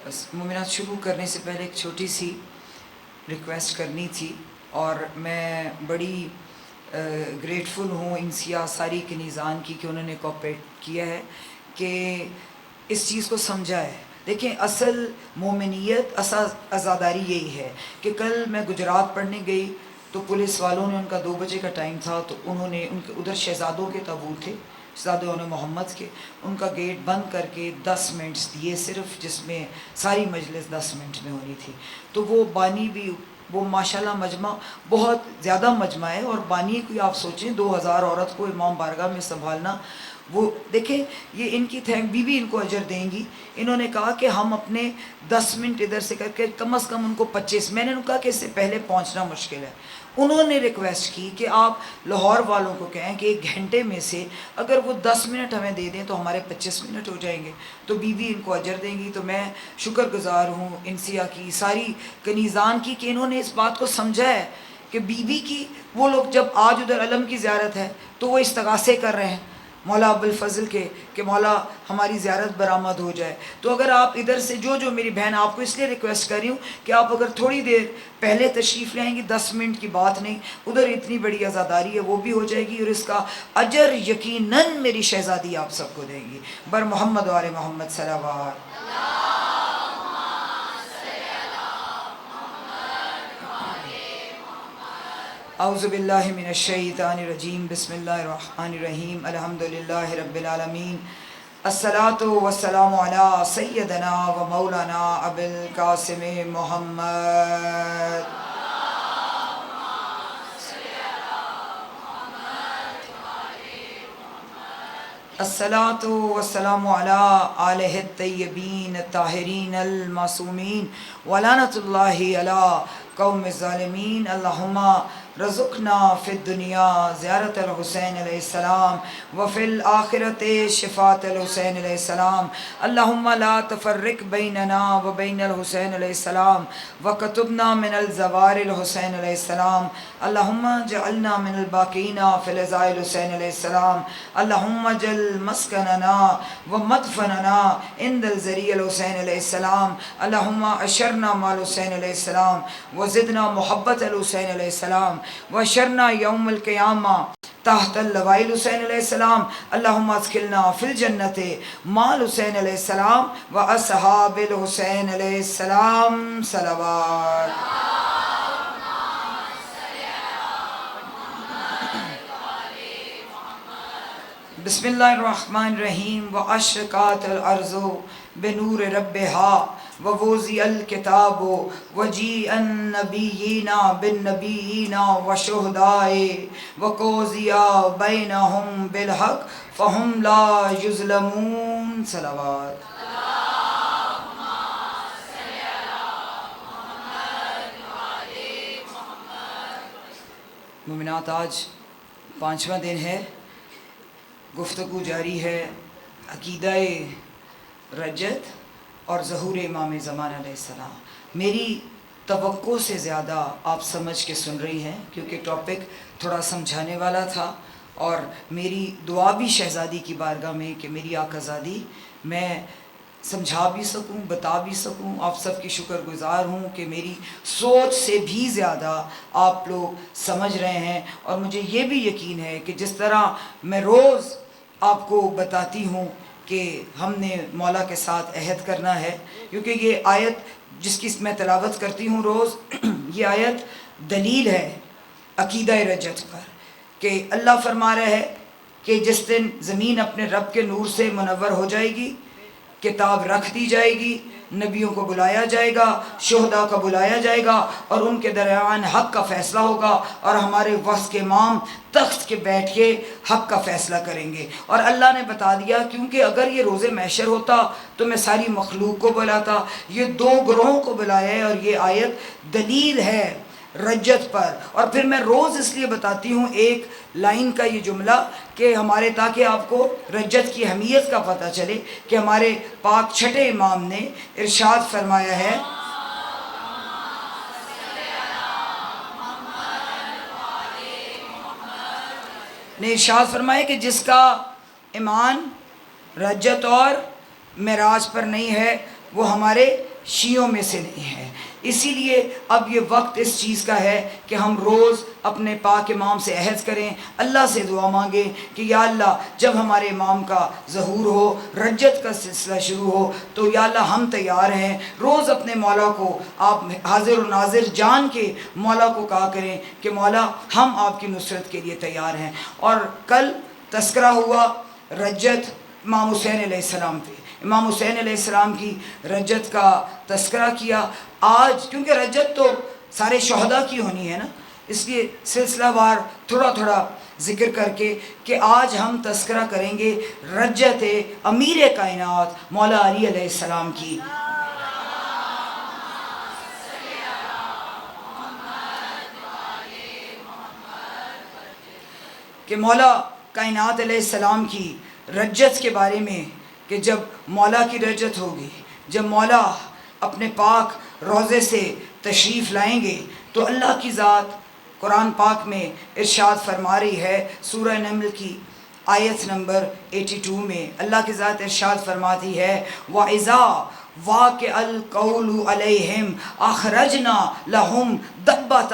مومنات شروع کرنے سے پہلے ایک چھوٹی سی ریکویسٹ کرنی تھی، اور میں بڑی گریٹفل ہوں انسیا ساری کنیزان کی کہ انہوں نے کوآپریٹ کیا ہے کہ اس چیز کو سمجھا ہے۔ دیکھیں، اصل مومنیت، اصل عزاداری یہی ہے کہ کل میں گجرات پڑھنے گئی تو پولیس والوں نے، ان کا 2 بجے کا ٹائم تھا، تو انہوں نے ان کے ادھر شہزادوں کے تابوت تھے، شہزادوں نے محمد کے، ان کا گیٹ بند کر کے 10 منٹس دیے صرف، جس میں ساری مجلس 10 منٹ میں ہونی تھی۔ تو وہ بانی بھی، وہ ماشاءاللہ مجمع بہت زیادہ مجمع ہے، اور بانی کوئی آپ سوچیں 2000 عورت کو امام بارگاہ میں سنبھالنا، وہ دیکھیں یہ ان کی تھینک بھی ان کو اجر دیں گی۔ انہوں نے کہا کہ ہم اپنے 10 منٹ ادھر سے کر کے کم از کم ان کو 25، میں نے کہا کہ اس سے پہلے پہنچنا مشکل ہے۔ انہوں نے ریکویسٹ کی کہ آپ لاہور والوں کو کہیں کہ 1 گھنٹے میں سے اگر وہ 10 منٹ ہمیں دے دیں تو ہمارے 25 منٹ ہو جائیں گے، تو بیوی ان کو اجر دیں گی۔ تو میں شکر گزار ہوں انسیا کی، ساری کنیزان کی، کہ انہوں نے اس بات کو سمجھا ہے کہ بیوی کی، وہ لوگ جب آج ادھر علم کی زیارت ہے تو وہ استغاثے کر رہے ہیں مولا ابوالفضل کے کہ مولا ہماری زیارت برآمد ہو جائے۔ تو اگر آپ ادھر سے جو میری بہن، آپ کو اس لیے ریکویسٹ کر رہی ہوں کہ آپ اگر تھوڑی دیر پہلے تشریف لائیں گی، 10 منٹ کی بات نہیں، ادھر اتنی بڑی عزاداری ہے وہ بھی ہو جائے گی، اور اس کا اجر یقیناً میری شہزادی آپ سب کو دیں گی۔ بر محمد و آل محمد صلوات۔ اعوذ باللہ من الشیطان الرجیم، بسم اللہ الرحمن الرحیم، الحمدللہ رب العالمین، الصلاۃ والسلام علی سیدنا و مولانا ابی القاسم محمد۔ الصلاۃ والسلام علی آلہ الطیبین الطاہرین المعصومین، ولعنۃ اللہ علی قوم الظالمین۔ اللہم رزقنا فی الدنیا زیارت الحسین علیہ السلام، وفی الآخرت شفاعت الحسین علیہ السلام۔ اللہم لا تفرق بیننا و بین الحسین علیہ السلام، وکتبنا من الزوار الحسین علیہ السلام۔ اللہم جعلنا من الباقین فی العزاء الحسین علیہ السلام۔ اللہم جل مسکننا و مدفننا عند الزریع الحسین علیہ السلام۔ اللہم اشرنا مع الحسین علیہ السلام، وزدنا محبت الحسین علیہ السلام، واشرنا یوم القیامہ تحت اللواء الحسین علیہ السلام۔ اللہم ادخلنا فی الجنت مع الحسین علیہ السلام و اصحاب الحسین علیہ السلام۔ صلوات۔ بسم اللہ الرحمن الرحیم، واشرقات الارض بنور ربہا ووضع الکتاب وجیء النبیین بالنبیین وشہداء وقضی بینہم بالحق فہم لا یظلمون۔ صلوات۔ مومنات، آج 5واں دن ہے، گفتگو جاری ہے عقیدہ رجت اور ظہور امام زمان علیہ السلام۔ میری توقع سے زیادہ آپ سمجھ کے سن رہی ہیں، کیونکہ ٹاپک تھوڑا سمجھانے والا تھا، اور میری دعا بھی شہزادی کی بارگاہ میں کہ میری آقازادی میں سمجھا بھی سکوں، بتا بھی سکوں۔ آپ سب کی شکر گزار ہوں کہ میری سوچ سے بھی زیادہ آپ لوگ سمجھ رہے ہیں، اور مجھے یہ بھی یقین ہے کہ جس طرح میں روز آپ کو بتاتی ہوں کہ ہم نے مولا کے ساتھ عہد کرنا ہے، کیونکہ یہ آیت جس کی میں تلاوت کرتی ہوں روز، یہ آیت دلیل ہے عقیدہ رجت پر، کہ اللہ فرما رہا ہے کہ جس دن زمین اپنے رب کے نور سے منور ہو جائے گی، کتاب رکھ دی جائے گی، نبیوں کو بلایا جائے گا، شہداء کو بلایا جائے گا، اور ان کے درمیان حق کا فیصلہ ہوگا، اور ہمارے وقت کے امام تخت کے بیٹھ کے حق کا فیصلہ کریں گے۔ اور اللہ نے بتا دیا، کیونکہ اگر یہ روز محشر ہوتا تو میں ساری مخلوق کو بلاتا، یہ 2 گروہوں کو بلایا ہے، اور یہ آیت دلیل ہے رجت پر۔ اور پھر میں روز اس لیے بتاتی ہوں ایک لائن کا یہ جملہ کہ ہمارے، تاکہ آپ کو رجت کی اہمیت کا پتہ چلے، کہ ہمارے پاک چھٹے امام نے ارشاد فرمایا ہے، ارشاد فرمایا کہ جس کا ایمان رجت اور معراج پر نہیں ہے، وہ ہمارے شیعوں میں سے نہیں ہے. اسی لیے اب یہ وقت اس چیز کا ہے کہ ہم روز اپنے پاک امام سے عہد کریں, اللہ سے دعا مانگیں کہ یا اللہ جب ہمارے امام کا ظہور ہو, رجت کا سلسلہ شروع ہو, تو یا اللہ ہم تیار ہیں. روز اپنے مولا کو آپ حاضر و ناظر جان کے مولا کو کہا کریں کہ مولا ہم آپ کی نصرت کے لیے تیار ہیں. اور کل تذکرہ ہوا رجت امام حسین علیہ السلام پہ, امام حسین علیہ السلام کی رجت کا تذکرہ کیا. آج کیونکہ رجت تو سارے شہداء کی ہونی ہے نا, اس لیے سلسلہ وار تھوڑا تھوڑا ذکر کر کے کہ آج ہم تذکرہ کریں گے رجت امیر کائنات مولا علی علیہ السلام کی. کہ مولا کائنات علیہ السلام کی رجت کے بارے میں, کہ جب مولا کی رجت ہوگی, جب مولا اپنے پاک روضے سے تشریف لائیں گے, تو اللہ کی ذات قرآن پاک میں ارشاد فرما رہی ہے, سورہ نمل کی آیت نمبر 82 میں اللہ کی ذات ارشاد فرماتی ہے وَإِذَا وَاقِعَ الْقَوْلُ عَلَيْهِمْ أَخْرَجْنَا لَهُمْ دَبَّةً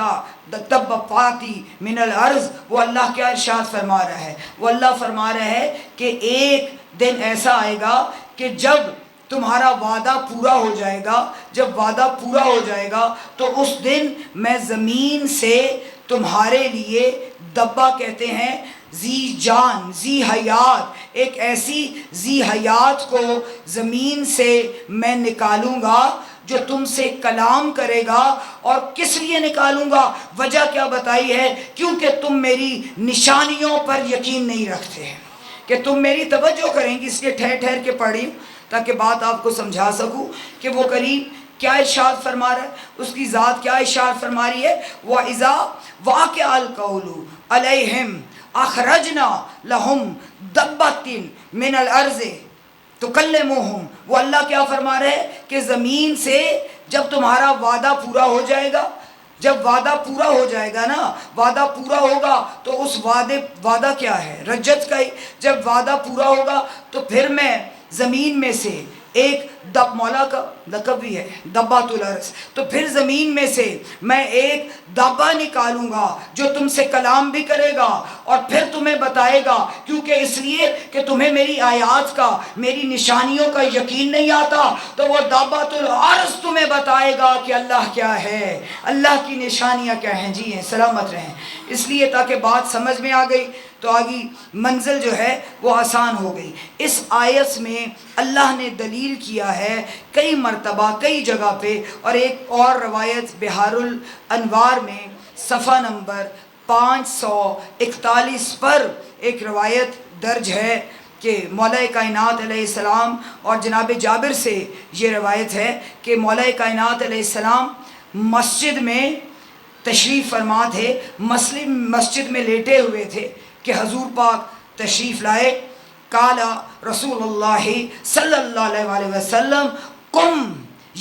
مِنَ الْأَرْضِ. وہ اللہ کیا ارشاد فرما رہا ہے, وہ اللہ فرما رہا ہے کہ ایک دن ایسا آئے گا کہ جب تمہارا وعدہ پورا ہو جائے گا, جب وعدہ پورا ہو جائے گا تو اس دن میں زمین سے تمہارے لیے دبا کہتے ہیں ذی جان, ذی حیات, ایک ایسی ذی حیات کو زمین سے میں نکالوں گا جو تم سے کلام کرے گا. اور کس لیے نکالوں گا, وجہ کیا بتائی ہے, کیونکہ تم میری نشانیوں پر یقین نہیں رکھتے ہیں, کہ تم میری توجہ کریں گی. اس لیے ٹھہر ٹھہر کے پڑھی تاکہ بات آپ کو سمجھا سکوں کہ وہ کریم کیا ارشاد فرما رہا ہے, اس کی ذات کیا ارشاد فرما رہی ہے. وَإِذَا وَاقِعَ الْقَوْلُ عَلَيْهِمْ أَخْرَجْنَا لَهُمْ دَبَّةً مِنَ الْأَرْضِ تُكَلِّمُهُمْ. وہ اللہ کیا فرما رہے ہیں کہ زمین سے جب تمہارا وعدہ پورا ہو جائے گا, جب وعدہ پورا ہو جائے گا نا, وعدہ پورا ہوگا تو اس وعدہ کیا ہے, رجت کا ہی. جب وعدہ پورا ہوگا تو پھر میں زمین میں سے ایک مولا کا لقب بھی ہے دبّۃ الارض, تو پھر زمین میں سے میں ایک دبا نکالوں گا جو تم سے کلام بھی کرے گا اور پھر تمہیں بتائے گا, کیونکہ اس لیے کہ تمہیں میری آیات کا, میری نشانیوں کا یقین نہیں آتا, تو وہ دبّۃ الارض تمہیں بتائے گا کہ اللہ کیا ہے, اللہ کی نشانیاں کیا ہیں. جی ہیں, سلامت رہیں. اس لیے تاکہ بات سمجھ میں آ گئی تو آگی منزل جو ہے وہ آسان ہو گئی. اس آیت میں اللہ نے دلیل کیا ہے کئی مرتبہ کئی جگہ پہ, اور ایک اور روایت بہار الانوار میں صفحہ نمبر 541 پر ایک روایت درج ہے کہ مولا کائنات علیہ السلام, اور جناب جابر سے یہ روایت ہے کہ مولا کائنات علیہ السلام مسجد میں تشریف فرما تھے, مسجد میں لیٹے ہوئے تھے کہ حضور پاک تشریف لائے. قال رسول اللہ صلی اللہ علیہ وسلم قم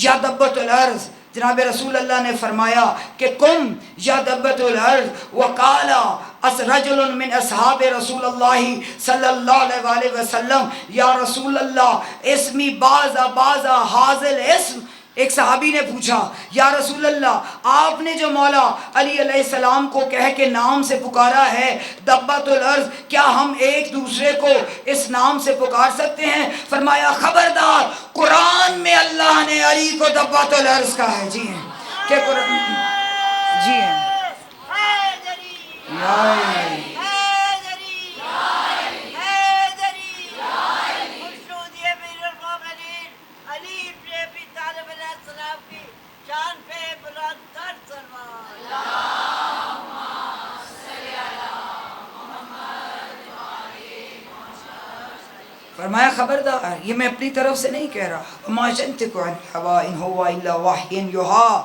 یا دبۃ الارض, جناب رسول اللہ نے فرمایا کہ قم یا دبۃ الارض. وقال رجل من اصحاب رسول اللہ صلی اللہ علیہ وسلم یا رسول اللہ اسمی بازا حاضل اسم. ایک صحابی نے پوچھا یا رسول اللہ آپ نے جو مولا علی علیہ السلام کو کہہ کے نام سے پکارا ہے دبۃ الارض, کیا ہم ایک دوسرے کو اس نام سے پکار سکتے ہیں؟ فرمایا خبردار, قرآن میں اللہ نے علی کو دبۃ الارض کہا ہے. جی ہیں کہ قرآن, جی ہیں فرمایا خبردار, یہ میں اپنی طرف سے نہیں کہہ رہا, وما ينطق عن الهوى ان هو الا وحی یوحی,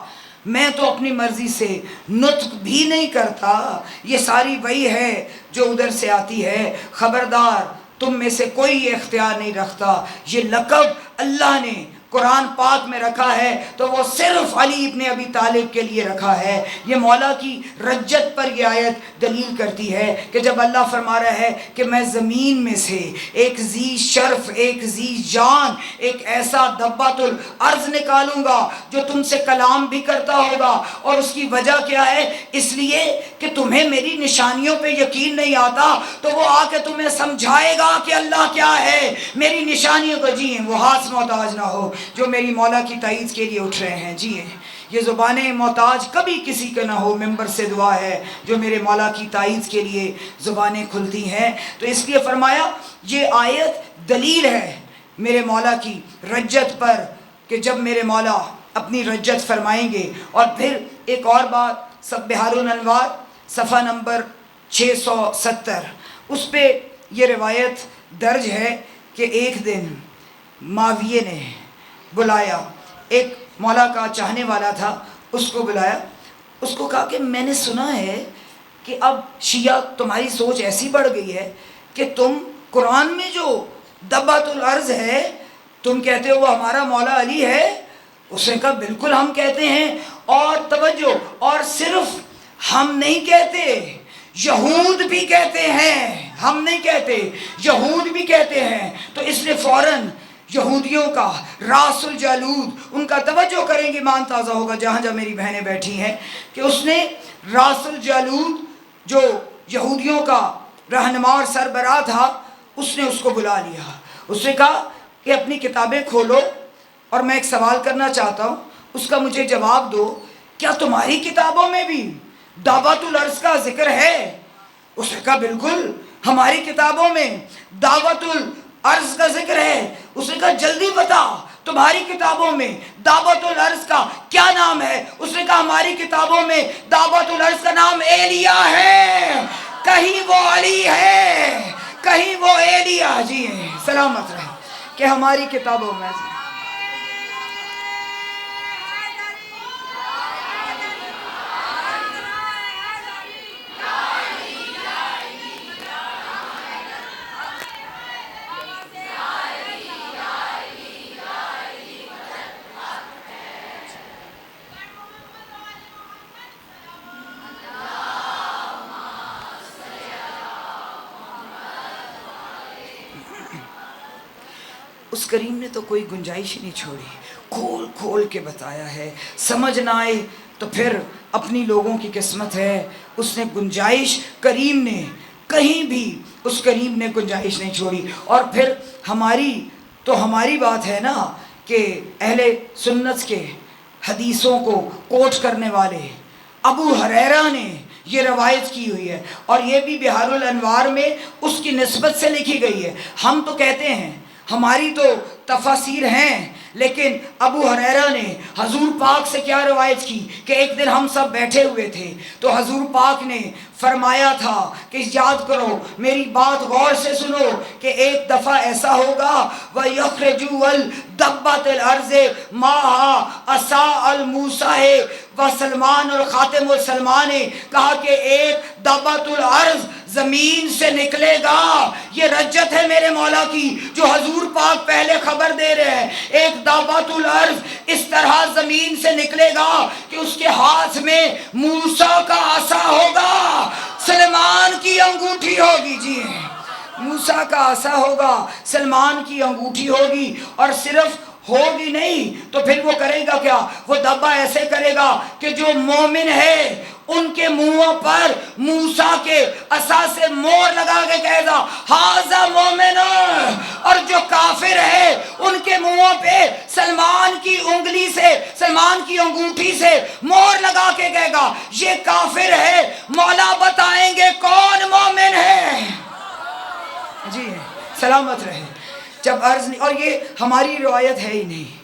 میں تو اپنی مرضی سے نطق بھی نہیں کرتا, یہ ساری وحی ہے جو ادھر سے آتی ہے. خبردار تم میں سے کوئی یہ اختیار نہیں رکھتا, یہ لقب اللہ نے قرآن پاک میں رکھا ہے تو وہ صرف علی ابن ابی طالب کے لیے رکھا ہے۔ یہ مولا کی رجت پر یہ آیت دلیل کرتی ہے کہ جب اللہ فرما رہا ہے کہ میں زمین میں سے ایک ذی شرف، ایک ذی جان، ایک ایسا دبۃ الارض نکالوں گا جو تم سے کلام بھی کرتا ہوگا، اور اس کی وجہ کیا ہے؟ اس لیے کہ تمہیں میری نشانیوں پہ یقین نہیں آتا تو وہ آ کے تمہیں سمجھائے گا کہ اللہ کیا ہے، میری نشانیوں کو جیئیں۔ وہ ہاتھ محتاج نہ ہو جو میری مولا کی تائید کے لیے اٹھ رہے ہیں، جیئیں۔ یہ زبانیں محتاج کبھی کسی کے نہ ہو، ممبر سے دعا ہے جو میرے مولا کی تائید کے لیے زبانیں کھلتی ہیں۔ تو اس لیے فرمایا یہ آیت دلیل ہے میرے مولا کی رجت پر، کہ جب میرے مولا اپنی رجت فرمائیں گے۔ اور پھر ایک اور بات، سب بحار الانوار صفحہ نمبر 670، اس پہ یہ روایت درج ہے کہ ایک دن معاویہ نے بلایا، ایک مولا کا چاہنے والا تھا، اس کو بلایا، اس کو کہا کہ میں نے سنا ہے کہ اب شیعہ تمہاری سوچ ایسی بڑھ گئی ہے کہ تم قرآن میں جو دبۃ الارض ہے تم کہتے ہو وہ ہمارا مولا علی ہے۔ اس نے کہا بالکل ہم کہتے ہیں، اور توجہ، اور صرف ہم نہیں کہتے، یہود بھی کہتے ہیں، ہم نہیں کہتے، یہود بھی کہتے ہیں۔ تو اس نے فوراً یہودیوں کا راس الجالود، ان کا توجہ کریں گے، ایمان تازہ ہوگا جہاں جہاں میری بہنیں بیٹھی ہیں، کہ اس نے راس الجالود جو یہودیوں کا رہنما اور سربراہ تھا، اس نے اس کو بلا لیا۔ اس نے کہا کہ اپنی کتابیں کھولو اور میں ایک سوال کرنا چاہتا ہوں، اس کا مجھے جواب دو، کیا تمہاری کتابوں میں بھی دعوت الارض کا ذکر ہے؟ اس نے کہا بالکل ہماری کتابوں میں دعوت الارض کا ذکر ہے۔ اس نے کہا جلدی بتا تمہاری کتابوں میں دعوت الارض کا کیا نام ہے؟ اس نے کہا ہماری کتابوں میں دعوت الارض کا نام ایلیا ہے، کہیں وہ علی ہے، کہیں وہ ایلیا جی ہے، سلامت رہے کہ ہماری کتابوں میں۔ اس کریم نے تو کوئی گنجائش نہیں چھوڑی، کھول کھول کے بتایا ہے، سمجھ نہ آئے تو پھر اپنی لوگوں کی قسمت ہے۔ اس نے گنجائش، کریم نے کہیں بھی، اس کریم نے گنجائش نہیں چھوڑی۔ اور پھر ہماری بات ہے نا کہ اہل سنت کے حدیثوں کو کوٹ کرنے والے ابو ہریرہ نے یہ روایت کی ہوئی ہے، اور یہ بھی بحار الانوار میں اس کی نسبت سے لکھی گئی ہے۔ ہم تو کہتے ہیں، ہماری تو تفاسیر ہیں، لیکن ابو ہریرہ نے حضور پاک سے کیا روایت کی کہ ایک دن ہم سب بیٹھے ہوئے تھے تو حضور پاک نے فرمایا تھا کہ یاد کرو، میری بات غور سے سنو، کہ ایک دفعہ ایسا ہوگا وَيَخْرَجُوا الدَّبَّةَ الْأَرْضِ مَعَهَا عَصَا الْمُوسَىٰ وَسَلْمَانُ الْخَاتِمُ السلمان نے کہا کہ ایک دعوت الارض زمین سے نکلے گا۔ یہ رجت ہے میرے مولا کی جو حضور پاک پہلے خبر دے رہے ہیں۔ ایک دعوت الارض اس طرح زمین سے نکلے گا کہ اس کے ہاتھ میں موسیٰ کا عصا ہوگا، سلمان کی انگوٹھی ہوگی، جی موسیٰ کا عصا ہوگا، سلمان کی انگوٹھی ہوگی، اور صرف ہوگی نہیں تو پھر وہ کرے گا کیا؟ وہ دبا ایسے کرے گا کہ جو مومن ہے ان کے منہوں پر موسیٰ کے عصا سے مور لگا کے کہے گا ھذا مومن، اور جو کافر ہے ان کے منہوں پہ سلمان کی انگلی سے، سلمان کی انگوٹھی سے مور لگا کے کہے گا یہ کافر ہے۔ مولا بتائیں گے کون مومن ہے؟ جی سلامت رہے۔ جب عرض نہیں، اور یہ ہماری روایت ہے ہی نہیں،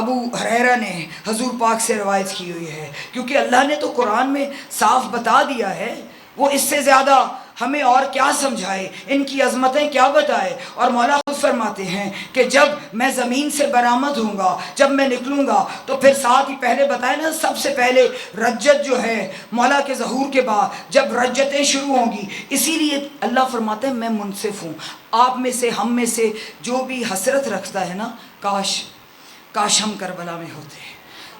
ابو ہریرہ نے حضور پاک سے روایت کی ہوئی ہے، کیونکہ اللہ نے تو قرآن میں صاف بتا دیا ہے، وہ اس سے زیادہ ہمیں اور کیا سمجھائے، ان کی عظمتیں کیا بتائے۔ اور مولا خود فرماتے ہیں کہ جب میں زمین سے برآمد ہوں گا، جب میں نکلوں گا تو پھر ساتھ ہی پہلے بتائے نا، سب سے پہلے رجت جو ہے مولا کے ظہور کے بعد جب رجتیں شروع ہوں گی، اسی لیے اللہ فرماتے ہیں میں منصف ہوں۔ آپ میں سے، ہم میں سے جو بھی حسرت رکھتا ہے نا، کاش کاش ہم کربلا میں ہوتے،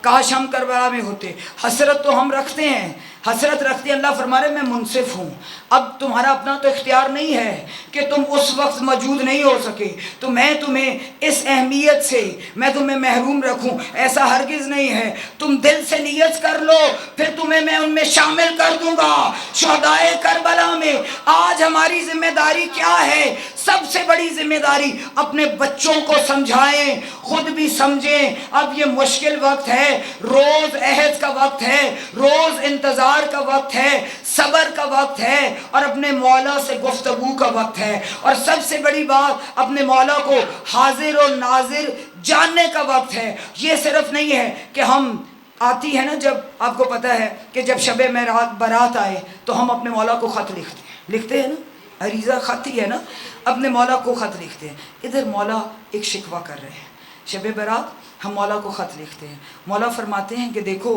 کاش ہم کربلا میں ہوتے۔ حسرت تو ہم رکھتے ہیں، حسرت رکھتے ہیں، اللہ فرما رہے میں منصف ہوں، اب تمہارا اپنا تو اختیار نہیں ہے کہ تم اس وقت موجود نہیں ہو سکے تو میں تمہیں اس اہمیت سے میں تمہیں محروم رکھوں، ایسا ہرگز نہیں ہے۔ تم دل سے نیت کر لو، پھر تمہیں میں ان میں شامل کر دوں گا، شہدائے کربلا میں۔ آج ہماری ذمہ داری کیا ہے؟ سب سے بڑی ذمہ داری اپنے بچوں کو سمجھائیں، خود بھی سمجھیں۔ اب یہ مشکل وقت ہے، روز عہد کا وقت ہے، روز انتظار کا وقت ہے، صبر کا وقت ہے، اور اپنے مولا سے گفتگو کا وقت ہے، اور سب سے بڑی بات اپنے مولا کو حاضر و ناظر جاننے کا وقت ہے۔ یہ صرف نہیں ہے کہ ہم آتی ہے نا، جب آپ کو پتہ ہے کہ جب شب برات آئے تو ہم اپنے مولا کو خط لکھتے ہیں نا، عریضہ خط ہی ہے نا، اپنے مولا کو خط لکھتے ہیں۔ ادھر مولا ایک شکوہ کر رہے ہیں، شب برات ہم مولا کو خط لکھتے ہیں، مولا فرماتے ہیں کہ دیکھو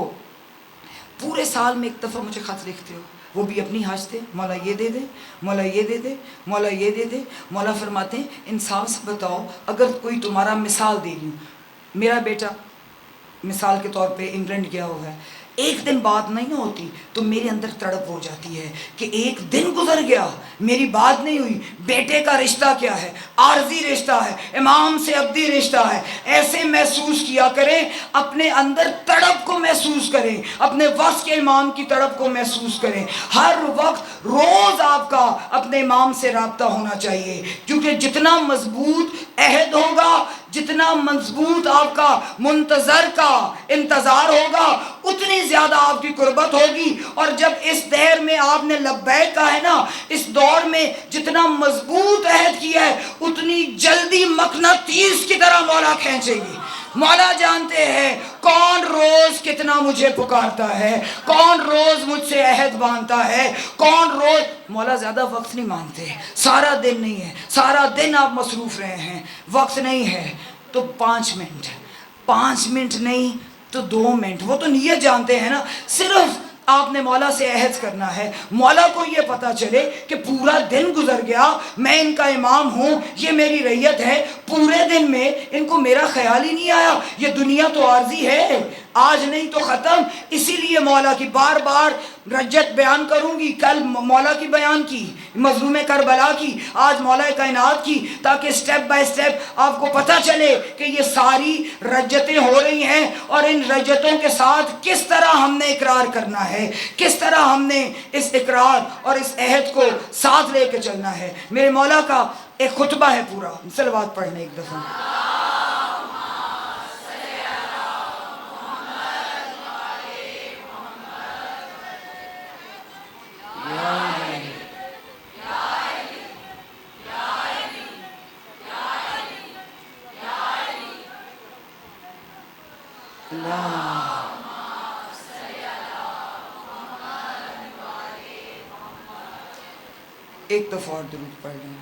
پورے سال میں ایک دفعہ مجھے خط لکھتے ہو، وہ بھی اپنی حاجتیں، مولا یہ دے دے، مولا یہ دے دے، مولا یہ دے دے۔ مولا فرماتے ہیں انصاف سے بتاؤ، اگر کوئی تمہارا مثال دے لوں، میرا بیٹا مثال کے طور پہ انگلینڈ گیا ہوا ہے، ایک دن بات نہیں نہ ہوتی تو میرے اندر تڑپ ہو جاتی ہے کہ ایک دن گزر گیا میری بات نہیں ہوئی۔ بیٹے کا رشتہ کیا ہے؟ عارضی رشتہ ہے، امام سے ابدی رشتہ ہے۔ ایسے محسوس کیا کریں، اپنے اندر تڑپ کو محسوس کریں، اپنے وصف کے امام کی تڑپ کو محسوس کریں۔ ہر وقت روز آپ کا اپنے امام سے رابطہ ہونا چاہیے، کیونکہ جتنا مضبوط عہد ہوگا، جتنا مضبوط آپ کا منتظر کا انتظار ہوگا، اتنی زیادہ آپ کی قربت ہوگی۔ اور جب اس دور میں آپ نے لبیک کہا ہے نا، اس دور میں جتنا مضبوط عہد کیا ہے اتنی جلدی مقناطیس کی طرح مولا کھینچے گی۔ مولا جانتے ہیں کون روز کتنا مجھے پکارتا ہے، کون روز مجھ سے عہد باندھتا ہے، کون روز۔ مولا زیادہ وقت نہیں مانگتے، سارا دن نہیں ہے، سارا دن آپ مصروف رہے ہیں، وقت نہیں ہے تو 5 منٹ نہیں تو 2 منٹ، وہ تو نیت جانتے ہیں نا۔ صرف آپ نے مولا سے عہد کرنا ہے، مولا کو یہ پتا چلے کہ پورا دن گزر گیا، میں ان کا امام ہوں، یہ میری رعیت ہے، پورے دن میں ان کو میرا خیال ہی نہیں آیا۔ یہ دنیا تو عارضی ہے، آج نہیں تو ختم۔ اسی لیے مولا کی بار بار رجت بیان کروں گی، کل مولا کی بیان کی، مظلوم کربلا کی، آج مولا کائنات کی، تاکہ سٹیپ بائی سٹیپ آپ کو پتہ چلے کہ یہ ساری رجتیں ہو رہی ہیں، اور ان رجتوں کے ساتھ کس طرح ہم نے اقرار کرنا ہے، کس طرح ہم نے اس اقرار اور اس عہد کو ساتھ لے کے چلنا ہے۔ میرے مولا کا ایک خطبہ ہے پورا، صلوات پڑھنے ایک دفعہ۔ ایک دفعہ اور درود پڑھ لیں۔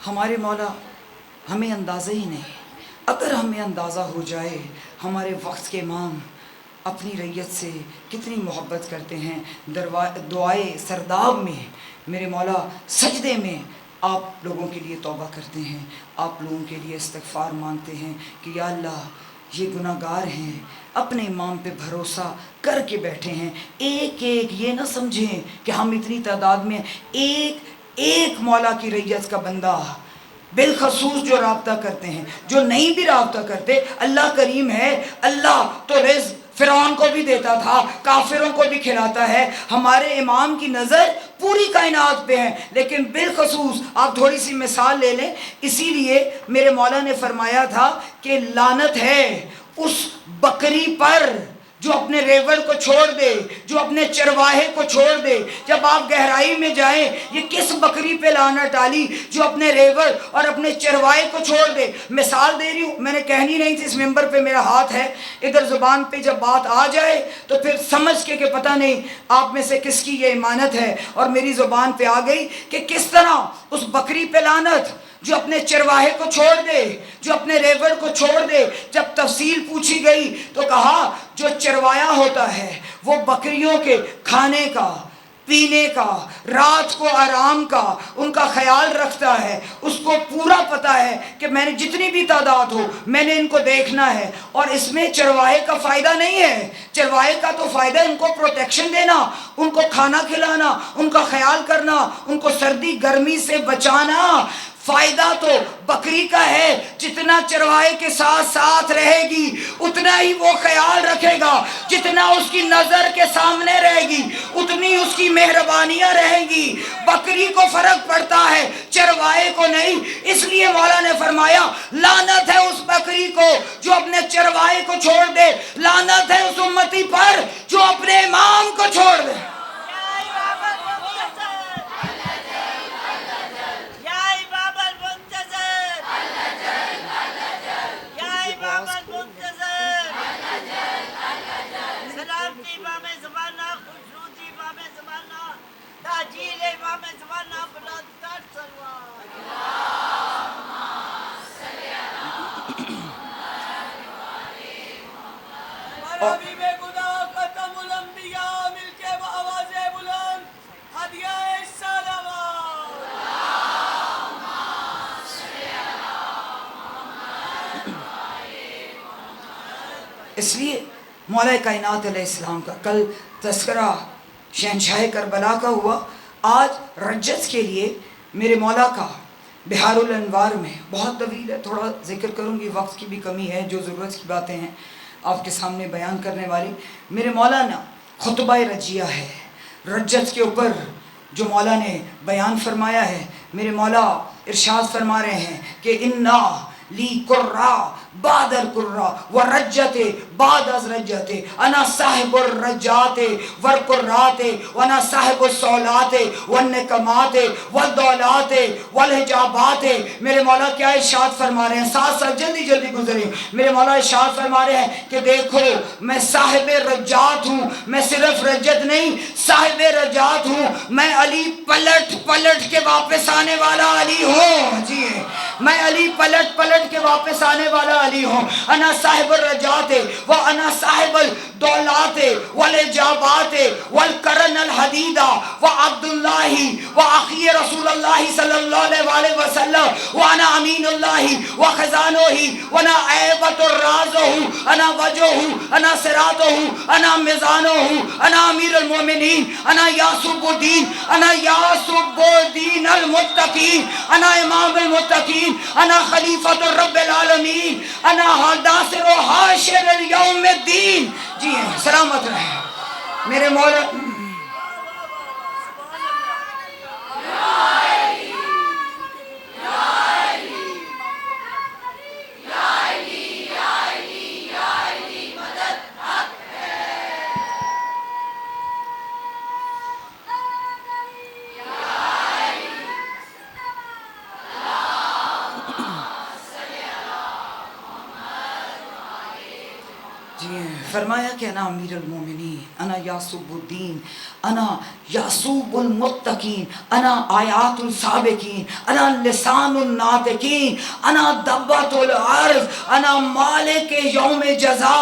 ہمارے مولا ہمیں اندازہ ہی نہیں، اگر ہمیں اندازہ ہو جائے ہمارے وقت کے امام اپنی رعیت سے کتنی محبت کرتے ہیں۔ دعائے سرداب میں میرے مولا سجدے میں آپ لوگوں کے لیے توبہ کرتے ہیں، آپ لوگوں کے لیے استغفار مانگتے ہیں کہ یا اللہ یہ گناہ گار ہیں، اپنے امام پہ بھروسہ کر کے بیٹھے ہیں۔ ایک یہ نہ سمجھیں کہ ہم اتنی تعداد میں ایک مولا کی رعیت کا بندہ بالخصوص جو رابطہ کرتے ہیں، جو نہیں بھی رابطہ کرتے، اللہ کریم ہے، اللہ تو رزق فرعون کو بھی دیتا تھا، کافروں کو بھی کھلاتا ہے۔ ہمارے امام کی نظر پوری کائنات پہ ہے، لیکن بالخصوص آپ تھوڑی سی مثال لے لیں۔ اسی لیے میرے مولا نے فرمایا تھا کہ لعنت ہے اس بکری پر جو اپنے ریوڑ کو چھوڑ دے، جو اپنے چرواہے کو چھوڑ دے۔ جب آپ گہرائی میں جائیں، یہ کس بکری پہ لعنت ڈالی جو اپنے ریوڑ اور اپنے چرواہے کو چھوڑ دے۔ مثال دے رہی ہوں، میں نے کہنی نہیں تھی، اس ممبر پہ میرا ہاتھ ہے، ادھر زبان پہ جب بات آ جائے تو پھر سمجھ کے کہ پتہ نہیں آپ میں سے کس کی یہ ایمانت ہے، اور میری زبان پہ آ گئی کہ کس طرح اس بکری پہ لعنت جو اپنے چرواہے کو چھوڑ دے، جو اپنے ریوڑ کو چھوڑ دے۔ جب تفصیل پوچھی گئی تو کہا جو چروایا ہوتا ہے وہ بکریوں کے کھانے کا پینے کا, رات کو آرام کا ان کا خیال رکھتا ہے. اس کو پورا پتہ ہے کہ میں نے جتنی بھی تعداد ہو میں نے ان کو دیکھنا ہے. اور اس میں چرواہے کا فائدہ نہیں ہے. چرواہے کا تو فائدہ ہے ان کو پروٹیکشن دینا, ان کو کھانا کھلانا, ان کا خیال کرنا, ان کو سردی گرمی سے بچانا. فائدہ تو بکری کا ہے. جتنا چرواہے کے ساتھ ساتھ رہے گی اتنا ہی وہ خیال رکھے گا, جتنا اس کی نظر کے سامنے رہے گی اتنی اس کی مہربانیاں رہیں گی. بکری کو فرق پڑتا ہے, چرواہے کو نہیں. اس لیے مولا نے فرمایا لعنت ہے اس بکری کو جو اپنے چرواہے کو چھوڑ دے, لعنت ہے اس امتی پر جو اپنے امام کو چھوڑ دے. اس لیے مولا کائنات علیہ السلام کا کل تذکرہ شہنشاہ کربلا کا ہوا. آج رجت کے لیے میرے مولا کا بہار الانوار میں بہت طویل ہے, تھوڑا ذکر کروں گی, وقت کی بھی کمی ہے, جو ضرورت کی باتیں ہیں آپ کے سامنے بیان کرنے والی. میرے مولا نے خطبہ رجیہ ہے رجت کے اوپر جو مولا نے بیان فرمایا ہے. میرے مولا ارشاد فرما رہے ہیں کہ انا لی قرہ بعد القرہ ورجت بعد از رجت, انا صاحب الرجات والقرات وانا صاحب الصولات والنکمات والدولات والحجابات. میرے مولا کیا ارشاد فرما رہے ہیں, ساتھ ساتھ جلدی جلدی گزرے. میرے مولا ارشاد فرما رہے ہیں کہ دیکھو میں صاحب رجات ہوں, میں صرف رجت نہیں صاحب رجات ہوں. میں علی پلٹ پلٹ کے واپس آنے والا علی ہوں. جی میں علی پلٹ پلٹ کے واپس آنے والا علی ہوں. انا صاحب الرجات و انا صاحب الدولات والجابات والقرن الحدید و عبداللہ و اخی رسول اللہ صلی اللہ علیہ وسلم وانا امین اللہ و خزانہ وانا عیبت الرازہ انا وجہ انا صراطہ انا میزانہ انا امیر المومنین انا یاسب الدین انا یاسب الدین المتقین انا امام المتقین انا خلیفۃ الرب العالمین انا ناصر و حاشر اليوم الدین. جی ہیں, سلامت رہیں میرے مولا. فرمایا کہ انا امیر المومنین انا یاسوب الدین انا یاسوب المتقین انا آیات السابقین انا لسان الناطقین انا دبت الارض انا مالک یوم جزا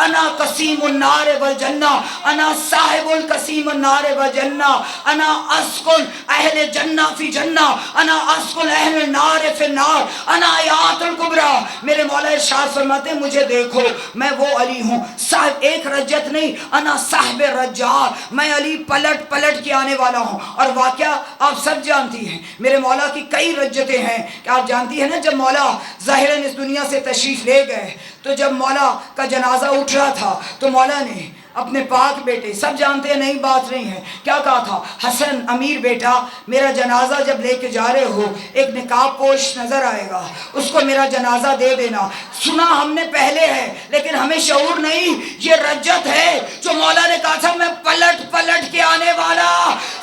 انا قسیم النار والجنہ انا صاحب القسیم النار والجنہ انا اسکن اہل جنہ فی جنہ انا اسکن اہل النار فی النار انا آیات الکبریٰ. میرے مولا ارشاد فرماتے ہیں مجھے دیکھو میں وہ علی ہوں, صاحب ایک رجت نہیں, انا صاحب رجات, میں علی پلٹ پلٹ کے آنے والا ہوں. اور واقعہ آپ سب جانتی ہیں میرے مولا کی کئی رجتیں ہیں کہ آپ جانتی ہیں نا, جب مولا ظاہراً اس دنیا سے تشریف لے گئے تو جب مولا کا جنازہ اٹھ رہا تھا تو مولا نے اپنے پاک بیٹے, سب جانتے ہیں نئی بات نہیں ہے, کیا کہا تھا, حسن امیر بیٹا میرا جنازہ جب لے کے جا رہے ہو ایک نقاب پوش نظر آئے گا, اس کو میرا جنازہ دے دینا. سنا ہم نے پہلے ہے لیکن ہمیں شعور نہیں, یہ رجت ہے جو مولا نے کہا تھا میں پلٹ پلٹ کے آنے والا.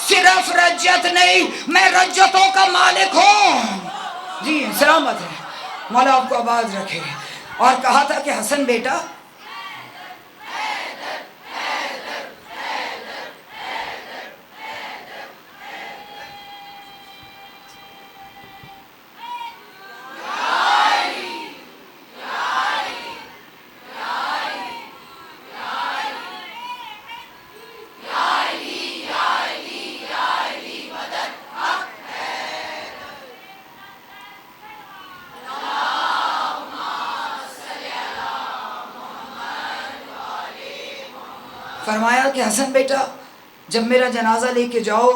صرف رجت نہیں, میں رجتوں کا مالک ہوں. جی سلامت ہے, مولا آپ کو آباد رکھے. اور کہا تھا کہ حسن بیٹا فرمایا کہ حسن بیٹا جب میرا جنازہ لے کے جاؤ،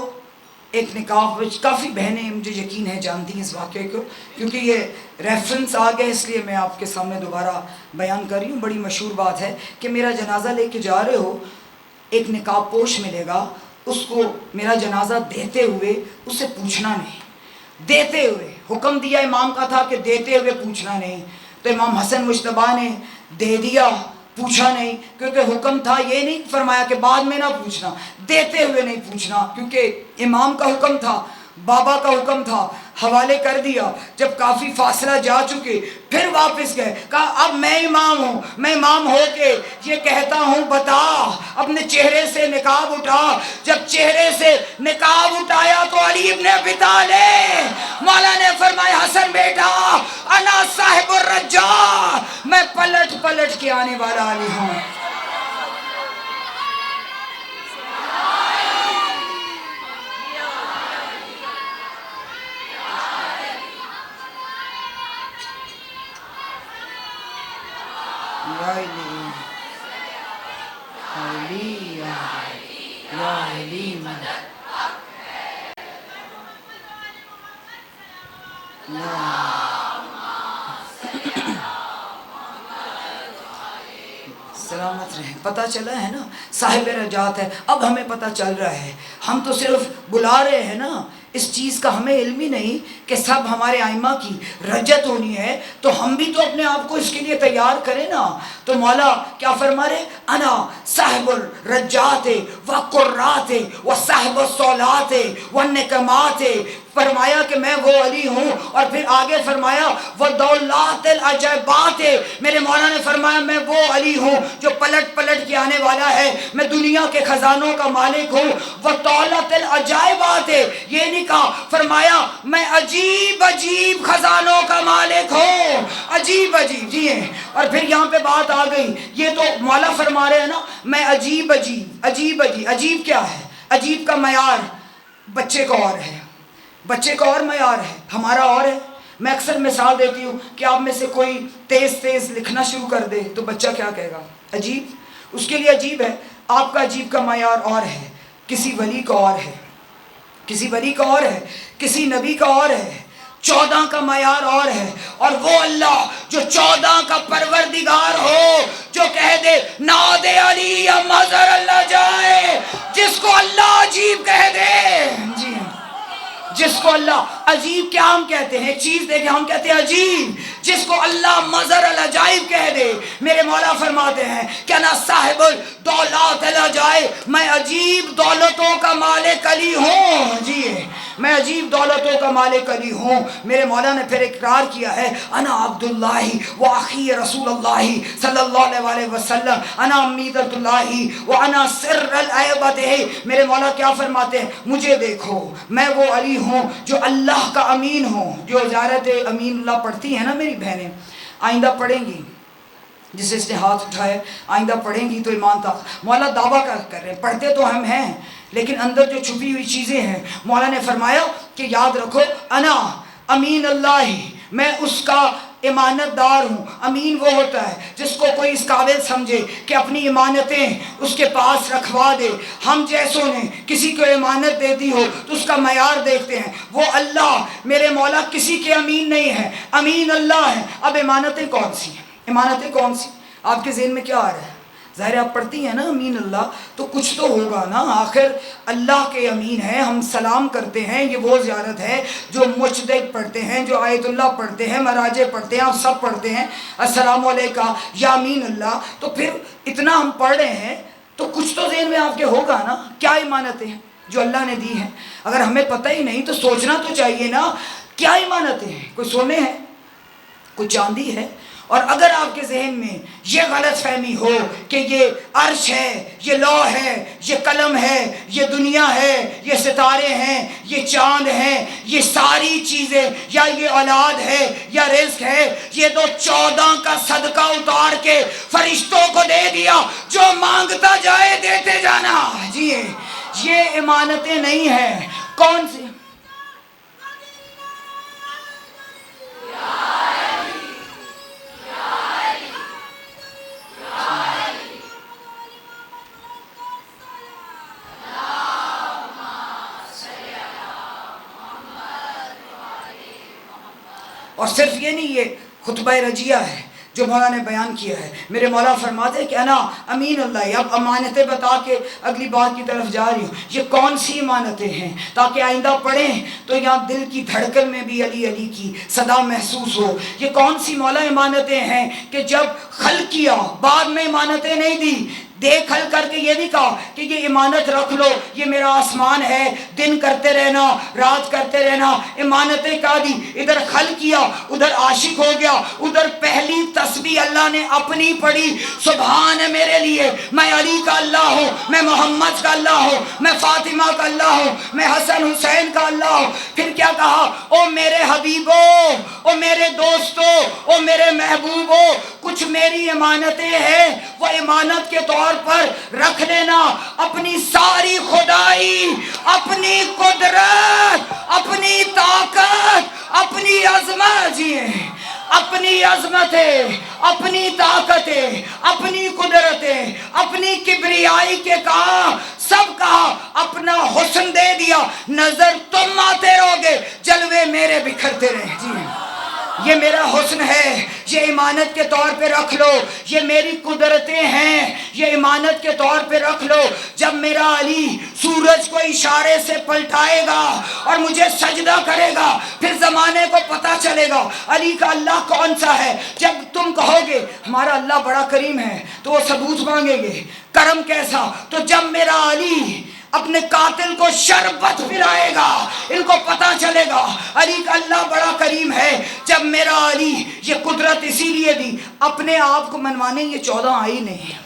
ایک نکاح، کافی بہنیں مجھے یقین ہے جانتی ہیں اس واقعے کو، کیونکہ یہ ریفرنس آ گیا اس لیے میں آپ کے سامنے دوبارہ بیان کر رہی ہوں. بڑی مشہور بات ہے کہ میرا جنازہ لے کے جا رہے ہو، ایک نقاب پوش ملے گا، اس کو میرا جنازہ دیتے ہوئے اسے پوچھنا نہیں. دیتے ہوئے حکم دیا امام کا تھا کہ دیتے ہوئے پوچھنا نہیں. تو امام حسن مجتبیٰ نے دے دیا، پوچھا نہیں، کیونکہ حکم تھا. یہ نہیں فرمایا کہ بعد میں نہ پوچھنا، دیتے ہوئے نہیں پوچھنا، کیونکہ امام کا حکم تھا، بابا کا حکم تھا. حوالے کر دیا. جب کافی فاصلہ جا چکے پھر واپس گئے، کہا اب میں امام ہوں، میں امام ہو کے یہ کہتا ہوں، بتا اپنے چہرے سے نقاب اٹھا. جب چہرے سے نقاب اٹھایا تو علی ابن ابی طالب، مولا نے فرمایا حسن بیٹا انا صاحب الرجا، میں پلٹ پلٹ کے آنے والا علی ہوں. یا علی علی یا علی مدد سلامت رہیں. پتہ چلا ہے نا صاحب رجات ہے. اب ہمیں پتہ چل رہا ہے، ہم تو صرف بلا رہے ہیں نا، اس چیز کا ہمیں علم ہی نہیں کہ سب ہمارے ائمہ کی رجت ہونی ہے، تو ہم بھی تو اپنے آپ کو اس کے لیے تیار کریں نا. تو مولا کیا فرما رہے؟ انا صاحب الرجات وقرات وصاحب الصولات والنکمات. فرمایا کہ میں وہ علی ہوں، اور پھر آگے فرمایا وَدَوْلَاتِ الْعَجَائِبَاتِ. میرے مولا نے فرمایا میں وہ علی ہوں جو پلٹ پلٹ کے آنے والا ہے، میں دنیا کے خزانوں کا مالک ہوں. وَطَوْلَةِ الْعَجَائِبَاتِ، یہ نہیں کہا، فرمایا میں عجیب عجیب خزانوں کا مالک ہوں، عجیب عجیب. جی ہیں. اور پھر یہاں پہ بات آ گئی، یہ تو مولا فرما رہے ہیں نا میں عجیب عجیب عجیب عجیب. عجیب کیا ہے؟ عجیب کا معیار بچے کا اور ہے، بچے کا اور معیار ہے، ہمارا اور ہے. میں اکثر مثال دیتی ہوں کہ آپ میں سے کوئی تیز تیز لکھنا شروع کر دے تو بچہ کیا کہے گا؟ عجیب. اس کے لیے عجیب ہے. آپ کا عجیب کا معیار اور ہے، کسی ولی کا اور ہے، کسی ولی کا اور ہے، کسی نبی کا اور ہے، 14 کا معیار اور ہے. اور وہ اللہ جو 14 کا پروردگار ہو، جو کہہ دے ناد علی یا مظہر اللہ جائے، جس کو اللہ عجیب کہہ دے. جی جس کو اللہ عجیب، کیا ہم کہتے ہیں؟ ایک چیز دیکھیں، ہم کہتے ہیں عجیب. جس کو اللہ مظہر العجائب کہہ دے، میرے مولا فرماتے ہیں کہ انا صاحب الدولات العجائب، میں عجیب دولتوں کا مالک علی ہوں. جی میں عجیب دولتوں کا مالک علی ہوں. میرے مولا نے پھر اقرار کیا ہے انا عبداللہ و اخی رسول اللہ صلی اللہ علیہ وسلم، انا امیدۃ اللہ و انا سر العیبت. میرے مولا کیا فرماتے ہیں؟ مجھے دیکھو، میں وہ علی ہوں جو اللہ کا امین ہوں. جو زیارت امین اللہ پڑھتی ہیں نا میری بہنیں، آئندہ پڑھیں گی، جسے اس نے ہاتھ اٹھائے آئندہ پڑھیں گی تو ایمان تھا. مولا دعویٰ کر رہے ہیں، پڑھتے تو ہم ہیں لیکن اندر جو چھپی ہوئی چیزیں ہیں. مولا نے فرمایا کہ یاد رکھو انا امین اللہ، میں اس کا امانت دار ہوں. امین وہ ہوتا ہے جس کو کوئی اس قابل سمجھے کہ اپنی امانتیں اس کے پاس رکھوا دے. ہم جیسوں نے کسی کو امانت دے دی ہو تو اس کا معیار دیکھتے ہیں. وہ اللہ میرے مولا کسی کے امین نہیں ہے، امین اللہ ہے. اب امانتیں کون سی ہیں؟ امانتیں کون سی؟ آپ کے ذہن میں کیا آ رہا ہے؟ ظاہر آپ پڑھتی ہیں نا امین اللہ، تو کچھ تو ہوگا نا. آخر اللہ کے امین ہیں، ہم سلام کرتے ہیں. یہ وہ زیارت ہے جو مجدد پڑھتے ہیں، جو آیت اللہ پڑھتے ہیں، مراجع پڑھتے ہیں، آپ سب پڑھتے ہیں السلام علیکہ یا امین اللہ. تو پھر اتنا ہم پڑھ رہے ہیں تو کچھ تو ذہن میں آپ کے ہوگا نا. کیا امانتیں ہیں جو اللہ نے دی ہیں؟ اگر ہمیں پتہ ہی نہیں تو سوچنا تو چاہیے نا. کیا امانتیں ہیں؟ کوئی سونے ہیں، کوئی چاندی ہے. اور اگر آپ کے ذہن میں یہ غلط فہمی ہو کہ یہ عرش ہے، یہ لوح ہے، یہ قلم ہے، یہ دنیا ہے، یہ ستارے ہیں، یہ چاند ہیں، یہ ساری چیزیں، یا یہ اولاد ہے یا رزق ہے، یہ تو 14 کا صدقہ اتار کے فرشتوں کو دے دیا، جو مانگتا جائے دیتے جانا. جی یہ امانتیں نہیں ہیں. کون سی؟ اور صرف یہ نہیں، یہ خطبہ رجیہ ہے جو مولا نے بیان کیا ہے. میرے مولا فرماتے ہیں کہ انا امین اللہ. اب امانتیں بتا کے اگلی بات کی طرف جا رہی ہوں. یہ کون سی امانتیں ہیں تاکہ آئندہ پڑھیں تو یہاں دل کی دھڑکن میں بھی علی علی کی صدا محسوس ہو. یہ کون سی مولا امانتیں ہیں کہ جب خلق کیا بعد میں امانتیں نہیں دی، دیکھ ہل کر کے یہ نہیں کہا کہ یہ امانت رکھ لو، یہ میرا آسمان ہے، دن کرتے رہنا رات کرتے رہنا. امانتیں کہا دی، ادھر خلق کیا ادھر عاشق ہو گیا. ادھر پہلی تسبیح اللہ نے اپنی پڑھی، سبحان ہے میرے لیے، میں علی کا اللہ ہوں، میں محمد کا اللہ ہوں، میں فاطمہ کا اللہ ہوں، میں حسن حسین کا اللہ ہوں. پھر کیا کہا؟ او میرے حبیبو، او میرے دوستو، او میرے محبوبو، کچھ میری امانتیں ہیں، وہ امانت کے طور پر رکھ لینا. اپنی ساری خدائی، اپنی قدرت، اپنی طاقت، اپنی عظمت، اپنی عظمتیں، اپنی طاقتیں، اپنی قدرتیں، اپنی کبریائی کے کہا سب کہا، اپنا حسن دے دیا. نظر تم آتے رہو گے، جلوے میرے بکھرتے رہے. یہ میرا حسن ہے، یہ امانت کے طور پہ رکھ لو. یہ میری قدرتیں ہیں، یہ امانت کے طور پہ رکھ لو. جب میرا علی سورج کو اشارے سے پلٹائے گا اور مجھے سجدہ کرے گا، پھر زمانے کو پتہ چلے گا علی کا اللہ کون سا ہے. جب تم کہو گے ہمارا اللہ بڑا کریم ہے تو وہ ثبوت مانگیں گے، کرم کیسا؟ تو جب میرا علی اپنے قاتل کو شربت پلائے گا، ان کو پتہ چلے گا علی کا اللہ بڑا کریم ہے. جب میرا علی یہ قدرت اسی لیے دی، اپنے آپ کو منوانے یہ 14 آئی نہیں.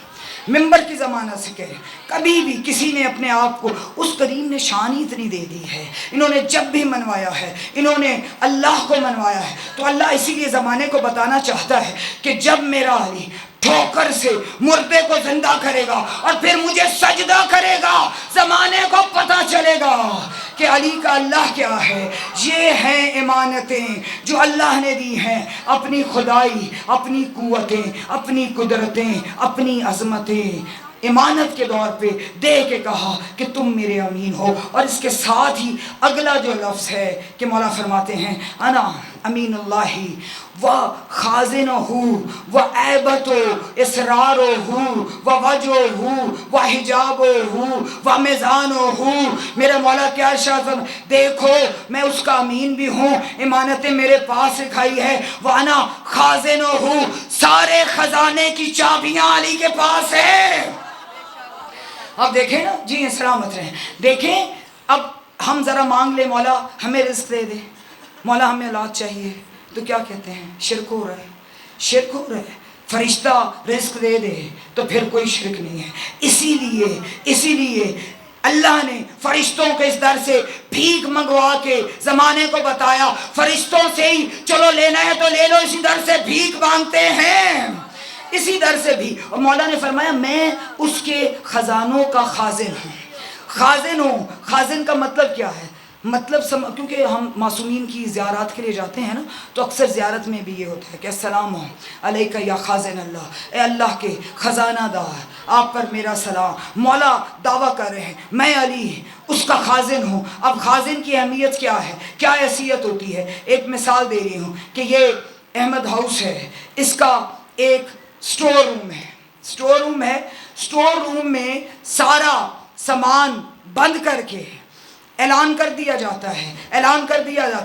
ممبر کی زمانہ سے کہے کبھی بھی کسی نے اپنے آپ کو، اس کریم نے شان ہی اتنی دے دی ہے. انہوں نے جب بھی منوایا ہے، انہوں نے اللہ کو منوایا ہے. تو اللہ اسی لیے زمانے کو بتانا چاہتا ہے کہ جب میرا علی ٹھوکر سے مردے کو زندہ کرے گا اور پھر مجھے سجدہ کرے گا، زمانے کو پتہ چلے گا کہ علی کا اللہ کیا ہے. یہ ہیں امانتیں جو اللہ نے دی ہیں، اپنی خدائی، اپنی قوتیں، اپنی قدرتیں، اپنی عظمتیں امانت کے دور پہ دے کے کہا کہ تم میرے امین ہو. اور اس کے ساتھ ہی اگلا جو لفظ ہے کہ مولا فرماتے ہیں انا امین اللہ و خازنہ و عیبت و اسرار و وجہ و حجاب و میزان. میرے مولا کیا ارشاد، دیکھو میں اس کا امین بھی ہوں، امانتیں میرے پاس رکھائی ہے. وانا خازنہ، سارے خزانے کی چابیاں علی کے پاس ہے. اب دیکھیں نا جی، سلامت رہیں. دیکھیں اب ہم ذرا مانگ لیں مولا ہمیں رزق دے دے، مولا ہمیں اولاد چاہیے، تو کیا کہتے ہیں؟ شرک ہو رہا ہے، شرک ہو رہا ہے. فرشتہ رزق دے دے تو پھر کوئی شرک نہیں ہے. اسی لیے اللہ نے فرشتوں کے اس در سے بھیک منگوا کے زمانے کو بتایا، فرشتوں سے ہی چلو لینا ہے تو لے لو، اسی در سے بھیک مانگتے ہیں، اسی در سے بھی. اور مولا نے فرمایا میں اس کے خزانوں کا خازن ہوں. خازن ہوں. خازن کا مطلب کیا ہے؟ مطلب کیونکہ ہم معصومین کی زیارات کے لیے جاتے ہیں نا، تو اکثر زیارت میں بھی یہ ہوتا ہے کہ السلام علیکہ یا خازن اللہ، اے اللہ کے خزانہ دار آپ پر میرا سلام. مولا دعویٰ کر رہے ہیں میں علی اس کا خازن ہوں. اب خازن کی اہمیت کیا ہے، کیا حیثیت ہوتی ہے؟ ایک مثال دے رہی ہوں کہ یہ احمد ہاؤس ہے، اس کا ایک سٹور روم ہے. سٹور روم میں سارا سامان بند کر کے اعلان کر دیا جاتا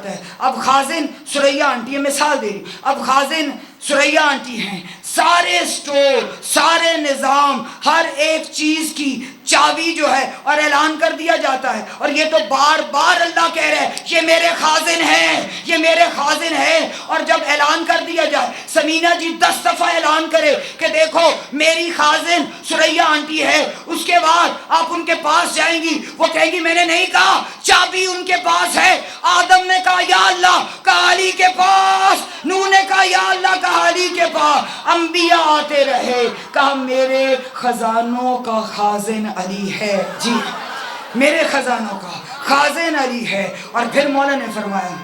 ہے. اب خازن سریا آنٹی ہے، مثال دے رہی ہوں، اب خازن سریا آنٹی ہیں. سارے سٹور، سارے نظام، ہر ایک چیز کی چابی جو ہے اور اعلان کر دیا جاتا ہے. اور یہ تو بار بار اللہ کہہ رہے ہیں یہ میرے خازن ہیں، یہ میرے خازن ہیں. اور جب اعلان کر دیا جائے، سمینہ جی 10 دفعہ اعلان کرے کہ دیکھو میری خازن سریا آنٹی ہے، اس کے بعد آپ ان کے پاس جائیں گی، وہ کہیں گی میں نے نہیں کہا، چابی ان کے پاس ہے. آدم نے کہا یا اللہ، کہا علی کے پاس. نوح نے کہا یا اللہ، کہا علی کے پاس. انبیاء آتے رہے، کہا میرے خزانوں کا خازن علی ہے. جی میرے خزانوں کا خازن علی ہے. اور پھر مولا نے فرمایا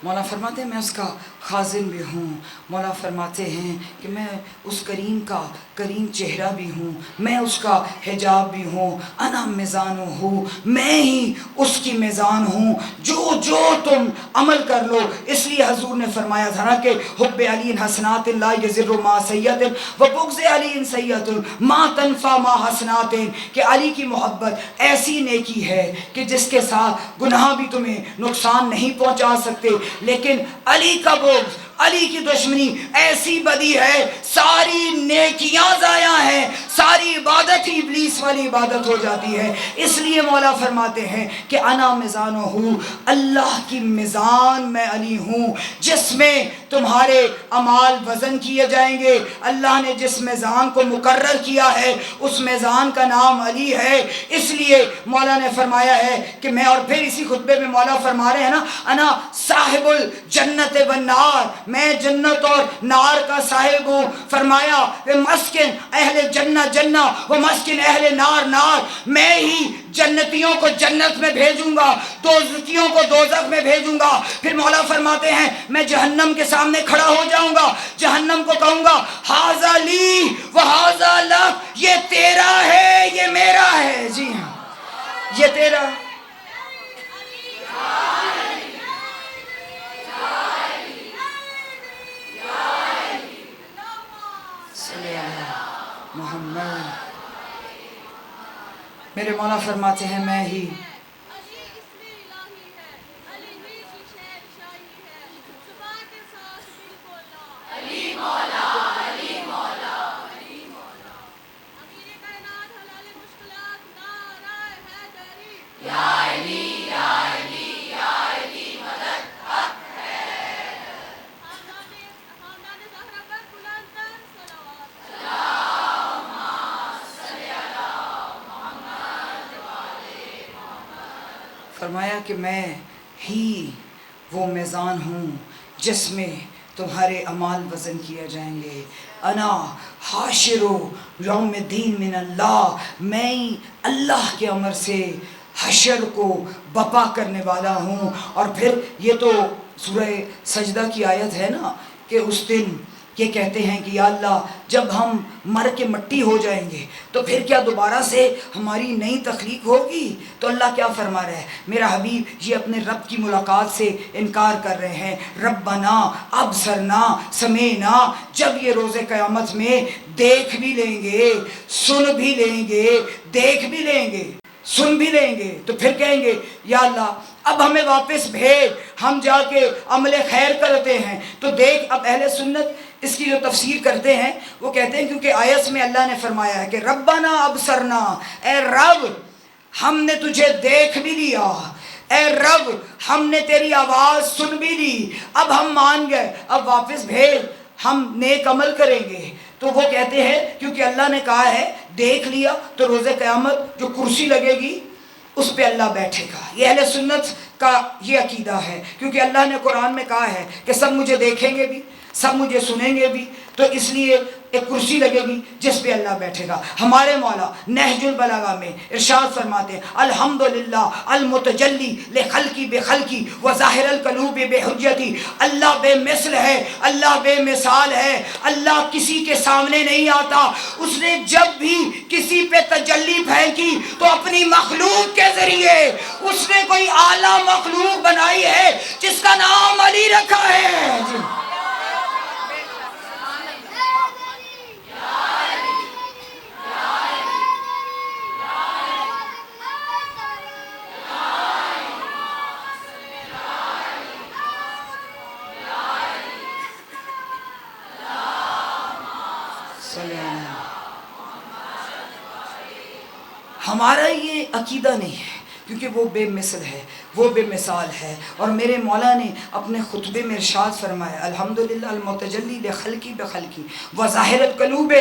مولا فرماتے ہیں میں اس کا خازن بھی ہوں، مولا فرماتے ہیں کہ میں اس کریم کا کریم چہرہ بھی ہوں، میں اس کا حجاب بھی ہوں، انا میزان ہوں، میں ہی اس کی میزان ہوں، جو جو تم عمل کر لو. اس لیے حضور نے فرمایا تھا نا کہ حب علی حسنات اللہ یزر ما سیئت و بغض علی سیئت ما تنفع ما حسنات، کہ علی کی محبت ایسی نیکی ہے کہ جس کے ساتھ گناہ بھی تمہیں نقصان نہیں پہنچا سکتے، لیکن علی کا بغض، علی کی دشمنی ایسی بدی ہے، ساری نیکیاں ضائع ہیں، ساری عبادت ہی ابلیس والی عبادت ہو جاتی ہے. اس لیے مولا فرماتے ہیں کہ انا میزان ہوں، اللہ کی میزان میں علی ہوں، جس میں تمہارے اعمال وزن کیے جائیں گے. اللہ نے جس میزان کو مقرر کیا ہے اس میزان کا نام علی ہے. اس لیے مولا نے فرمایا ہے کہ میں، اور پھر اسی خطبے میں مولا فرما رہے ہیں نا انا صاحب الجنت والنار، میں جنت اور نار کا صاحب ہوں. فرمایا کہ مسکن اہل جنت جنہ و مسکن اہل نار نار، میں ہی جنتیوں کو جنت میں بھیجوں گا، دوزخیوں کو دوزخ میں بھیجوں گا. پھر مولا فرماتے ہیں میں جہنم کے سامنے کھڑا ہو جاؤں گا، جہنم کو کہوں گا ھذا لی و ھذا لک، یہ تیرا ہے یہ میرا ہے. جی ہاں، یہ تیرا. محمد. میرے مولا فرماتے ہیں میں ہی فرمایا کہ میں ہی وہ میزان ہوں جس میں تمہارے اعمال وزن کیے جائیں گے. انا حاشر یوم الدین من اللہ، میں اللہ کے امر سے حشر کو بپا کرنے والا ہوں. اور پھر یہ تو سورہ سجدہ کی آیت ہے نا کہ اس دن یہ کہتے ہیں کہ یا اللہ جب ہم مر کے مٹی ہو جائیں گے تو پھر کیا دوبارہ سے ہماری نئی تخلیق ہوگی؟ تو اللہ کیا فرما رہا ہے؟ میرا حبیب یہ اپنے رب کی ملاقات سے انکار کر رہے ہیں. ربنا ابصرنا سمینا، جب یہ روز قیامت میں دیکھ بھی لیں گے، سن بھی لیں گے، دیکھ بھی لیں گے، سن بھی لیں گے، تو پھر کہیں گے یا اللہ اب ہمیں واپس بھیج، ہم جا کے عمل خیر کرتے ہیں. تو دیکھ، اب اہل سنت اس کی جو تفسیر کرتے ہیں وہ کہتے ہیں کیونکہ آیت میں اللہ نے فرمایا ہے کہ ربنا ابصرنا، اے رب ہم نے تجھے دیکھ بھی لیا، اے رب ہم نے تیری آواز سن بھی لی، اب ہم مان گئے، اب واپس بھیج، ہم نیک عمل کریں گے. تو وہ کہتے ہیں کیونکہ اللہ نے کہا ہے دیکھ لیا تو روز قیامت جو کرسی لگے گی اس پہ اللہ بیٹھے گا. یہ اہل سنت کا یہ عقیدہ ہے کیونکہ اللہ نے قرآن میں کہا ہے کہ سب مجھے دیکھیں گے بھی، سب مجھے سنیں گے بھی، تو اس لیے ایک کرسی لگے گی جس پہ اللہ بیٹھے گا. ہمارے مولا نہج البلاغہ میں ارشاد فرماتے ہیں الحمدللہ المتجلی لخلقی بخلقی وظاہر القلوب بحجتی، اللہ بے مثل ہے، اللہ بے مثال ہے، اللہ کسی کے سامنے نہیں آتا. اس نے جب بھی کسی پہ تجلی پھینکی تو اپنی مخلوق کے ذریعے اس نے کوئی اعلیٰ مخلوق بنائی ہے جس کا نام علی رکھا ہے. جی ہمارا یہ عقیدہ نہیں ہے کیونکہ وہ بے مثل ہے، وہ بے مثال ہے. اور میرے مولا نے اپنے خطبے میں ارشاد فرمایا الحمدللہ المتجلی لخلقی بخلقی وظاہر القلوب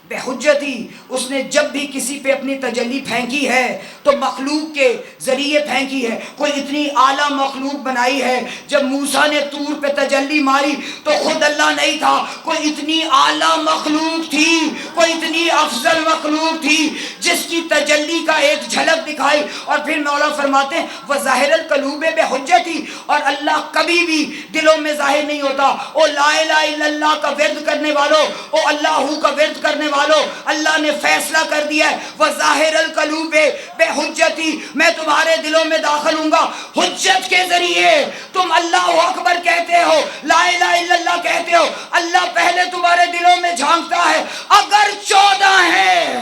بحجتی، اس نے جب بھی کسی پہ اپنی تجلی پھینکی ہے تو مخلوق کے ذریعے پھینکی ہے. کوئی اتنی اعلیٰ مخلوق بنائی ہے. جب موسیٰ نے طور پہ تجلی ماری تو خود اللہ نہیں تھا، کوئی اتنی اعلیٰ مخلوق تھی، کوئی اتنی افضل مخلوق تھی جس کی تجلی کا ایک جھلک دکھائی. اور پھر مولا فرماتے ہیں وظاہر القلوب بحجتی، اور اللہ کبھی بھی دلوں میں ظاہر نہیں ہوتا. او لا الہ الا اللہ کا ورد کرنے والوں، او اللہ کا ورد کرنے والوں، اللہ نے فیصلہ کر دیا ہے وظاہر القلوب بحجتی، میں تمہارے دلوں میں داخل ہوں گا حجت کے ذریعے. تم اللہ اکبر کہتے ہو، لا الہ الا اللہ کہتے ہو، اللہ پہلے تمہارے دلوں میں جھانکتا ہے. اگر 14 ہیں،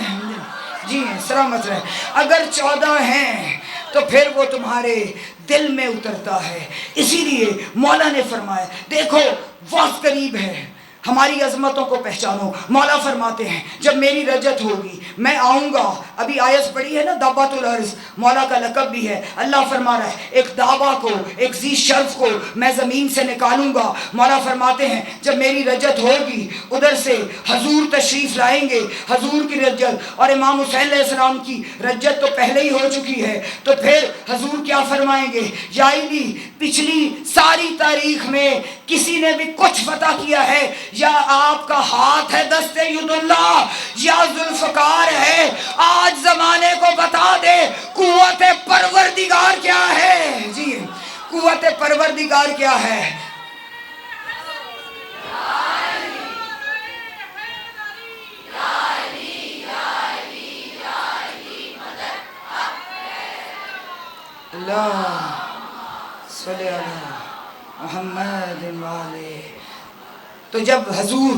جی سلامت رہے، اگر 14 ہیں تو پھر وہ تمہارے دل میں اترتا ہے. اسی لیے مولا نے فرمایا دیکھو وقت قریب ہے، ہماری عظمتوں کو پہچانو. مولا فرماتے ہیں جب میری رجت ہوگی میں آؤں گا. ابھی آیت پڑھی ہے نا دعوت الارض، مولا کا لقب بھی ہے. اللہ فرما رہا ہے ایک دعویٰ کو، ایک ذی شرف کو میں زمین سے نکالوں گا. مولا فرماتے ہیں جب میری رجت ہوگی ادھر سے حضور تشریف لائیں گے. حضور کی رجت اور امام حسین علیہ السلام کی رجت تو پہلے ہی ہو چکی ہے، تو پھر حضور کیا فرمائیں گے؟ یا علی پچھلی ساری تاریخ میں کسی نے بھی کچھ فتح کیا ہے یا آپ کا ہاتھ ہے دست ید اللہ یا ذوالفقار ہے؟ آج زمانے کو بتا دے قوت پروردگار کیا ہے. جی قوت پروردگار کیا ہے؟ اللہ صلی اللہ محمد والے. تو جب حضور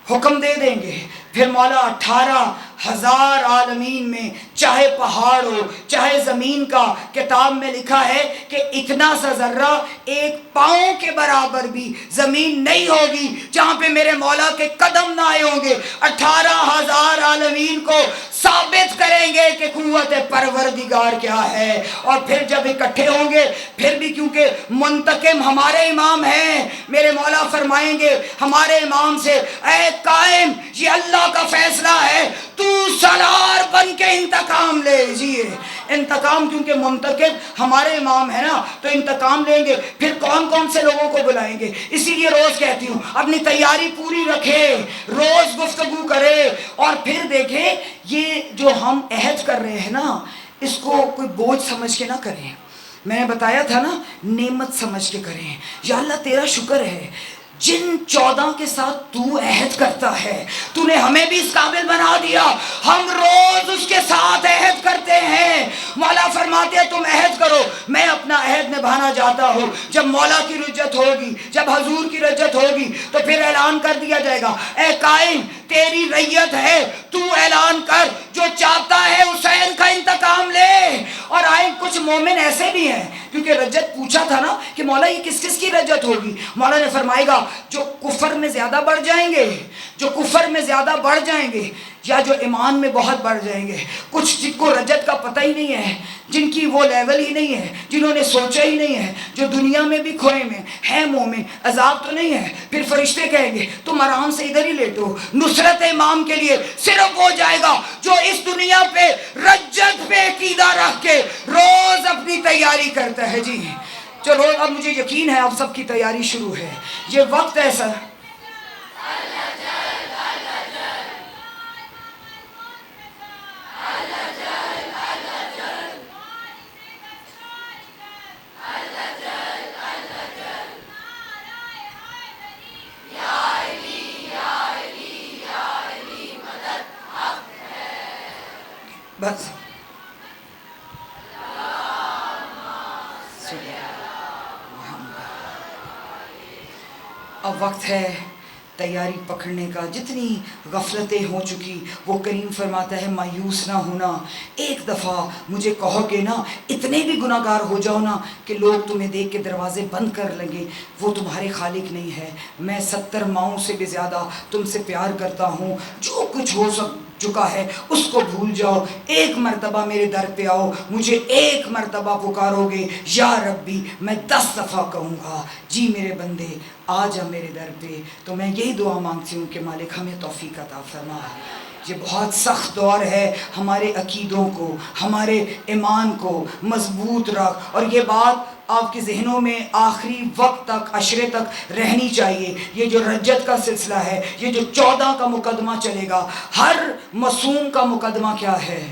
حکم دے دیں گے پھر مولا 18,000 عالمین میں چاہے پہاڑ ہو چاہے زمین کا، کتاب میں لکھا ہے کہ اتنا سا ذرہ ایک پاؤں کے برابر بھی زمین نہیں ہوگی جہاں پہ میرے مولا کے قدم نہ آئے ہوں گے. 18,000 عالمین کو ثابت کریں گے کہ قوت پروردگار کیا ہے. اور پھر جب اکٹھے ہوں گے پھر بھی کیونکہ منتقم ہمارے امام ہیں، میرے مولا فرمائیں گے ہمارے امام سے اے قائم یہ اللہ کا فیصلہ ہے، تو سالار بن کے انتقام لے. جی انتقام کیونکہ منتقم ہمارے امام ہے نا تو انتقام لیں گے. پھر کون کون سے لوگوں کو بلائیں گے؟ اسی لیے روز کہتی ہوں اپنی تیاری پوری رکھے، روز گفتگو کرے. اور پھر دیکھیں یہ جو ہم عہد کر رہے ہیں نا اس کو کوئی بوجھ سمجھ کے نہ کریں. میں نے بتایا تھا نا نعمت سمجھ کے کریں. یا اللہ تیرا شکر ہے جن 14 کے ساتھ تو عہد کرتا ہے تو نے ہمیں بھی اس قابل بنا دیا، ہم روز اس کے ساتھ عہد کرتے ہیں. مولا فرماتے ہیں تم عہد کرو، میں اپنا عہد نبھانا چاہتا ہوں. جب مولا کی رجت ہوگی، جب حضور کی رجت ہوگی تو پھر اعلان کر دیا جائے گا اے قائم تیری ریت ہے، تو اعلان کر جو چاہتا ہے حسین کا انتقام لے. اور آئے کچھ مومن ایسے بھی ہیں کیونکہ رجت پوچھا تھا نا کہ مولا یہ کس کس کی رجت ہوگی. مولا نے فرمائے گا جو کفر میں زیادہ بڑھ جائیں گے، جو کفر میں زیادہ بڑھ جائیں گے یا جو ایمان میں بہت بڑھ جائیں گے. کچھ جن کو رجت کا پتہ ہی نہیں ہے، جن کی وہ لیول ہی نہیں ہے، جنہوں نے سوچا ہی نہیں ہے، جو دنیا میں بھی کھوئے میں ہیں مومن، عذاب تو نہیں ہے. پھر فرشتے کہیں گے تم آرام سے ادھر ہی لیٹو، نصرت امام کے لیے صرف وہ جائے گا جو اس دنیا پہ رجت پہ عقیدہ رکھ کے روز اپنی تیاری کرتا ہے. جی چلو اب مجھے یقین ہے اب سب کی تیاری شروع ہے. یہ وقت ایسا بس اب وقت ہے تیاری پکڑنے کا. جتنی غفلتیں ہو چکی وہ کریم فرماتا ہے مایوس نہ ہونا. ایک دفعہ مجھے کہو گے نا اتنے بھی گناہ گار ہو جاؤ نا کہ لوگ تمہیں دیکھ کے دروازے بند کر لگے، وہ تمہارے خالق نہیں ہے. میں 70 ماؤں سے بھی زیادہ تم سے پیار کرتا ہوں. جو کچھ ہو چکا ہے اس کو بھول جاؤ، ایک مرتبہ میرے در پہ آؤ، مجھے ایک مرتبہ پکارو گے یا ربی میں 10 دفعہ کہوں گا جی میرے بندے آ جا میرے در پہ. تو میں یہی دعا مانگتی ہوں کہ مالک ہمیں توفیق عطا فرما. یہ بہت سخت دور ہے، ہمارے عقیدوں کو، ہمارے ایمان کو مضبوط رکھ، اور یہ بات آپ کے ذہنوں میں آخری وقت تک، عشرے تک رہنی چاہیے۔ یہ جو رجت کا سلسلہ ہے، یہ جو 14 کا مقدمہ چلے گا، ہر معصوم کا مقدمہ کیا ہے؟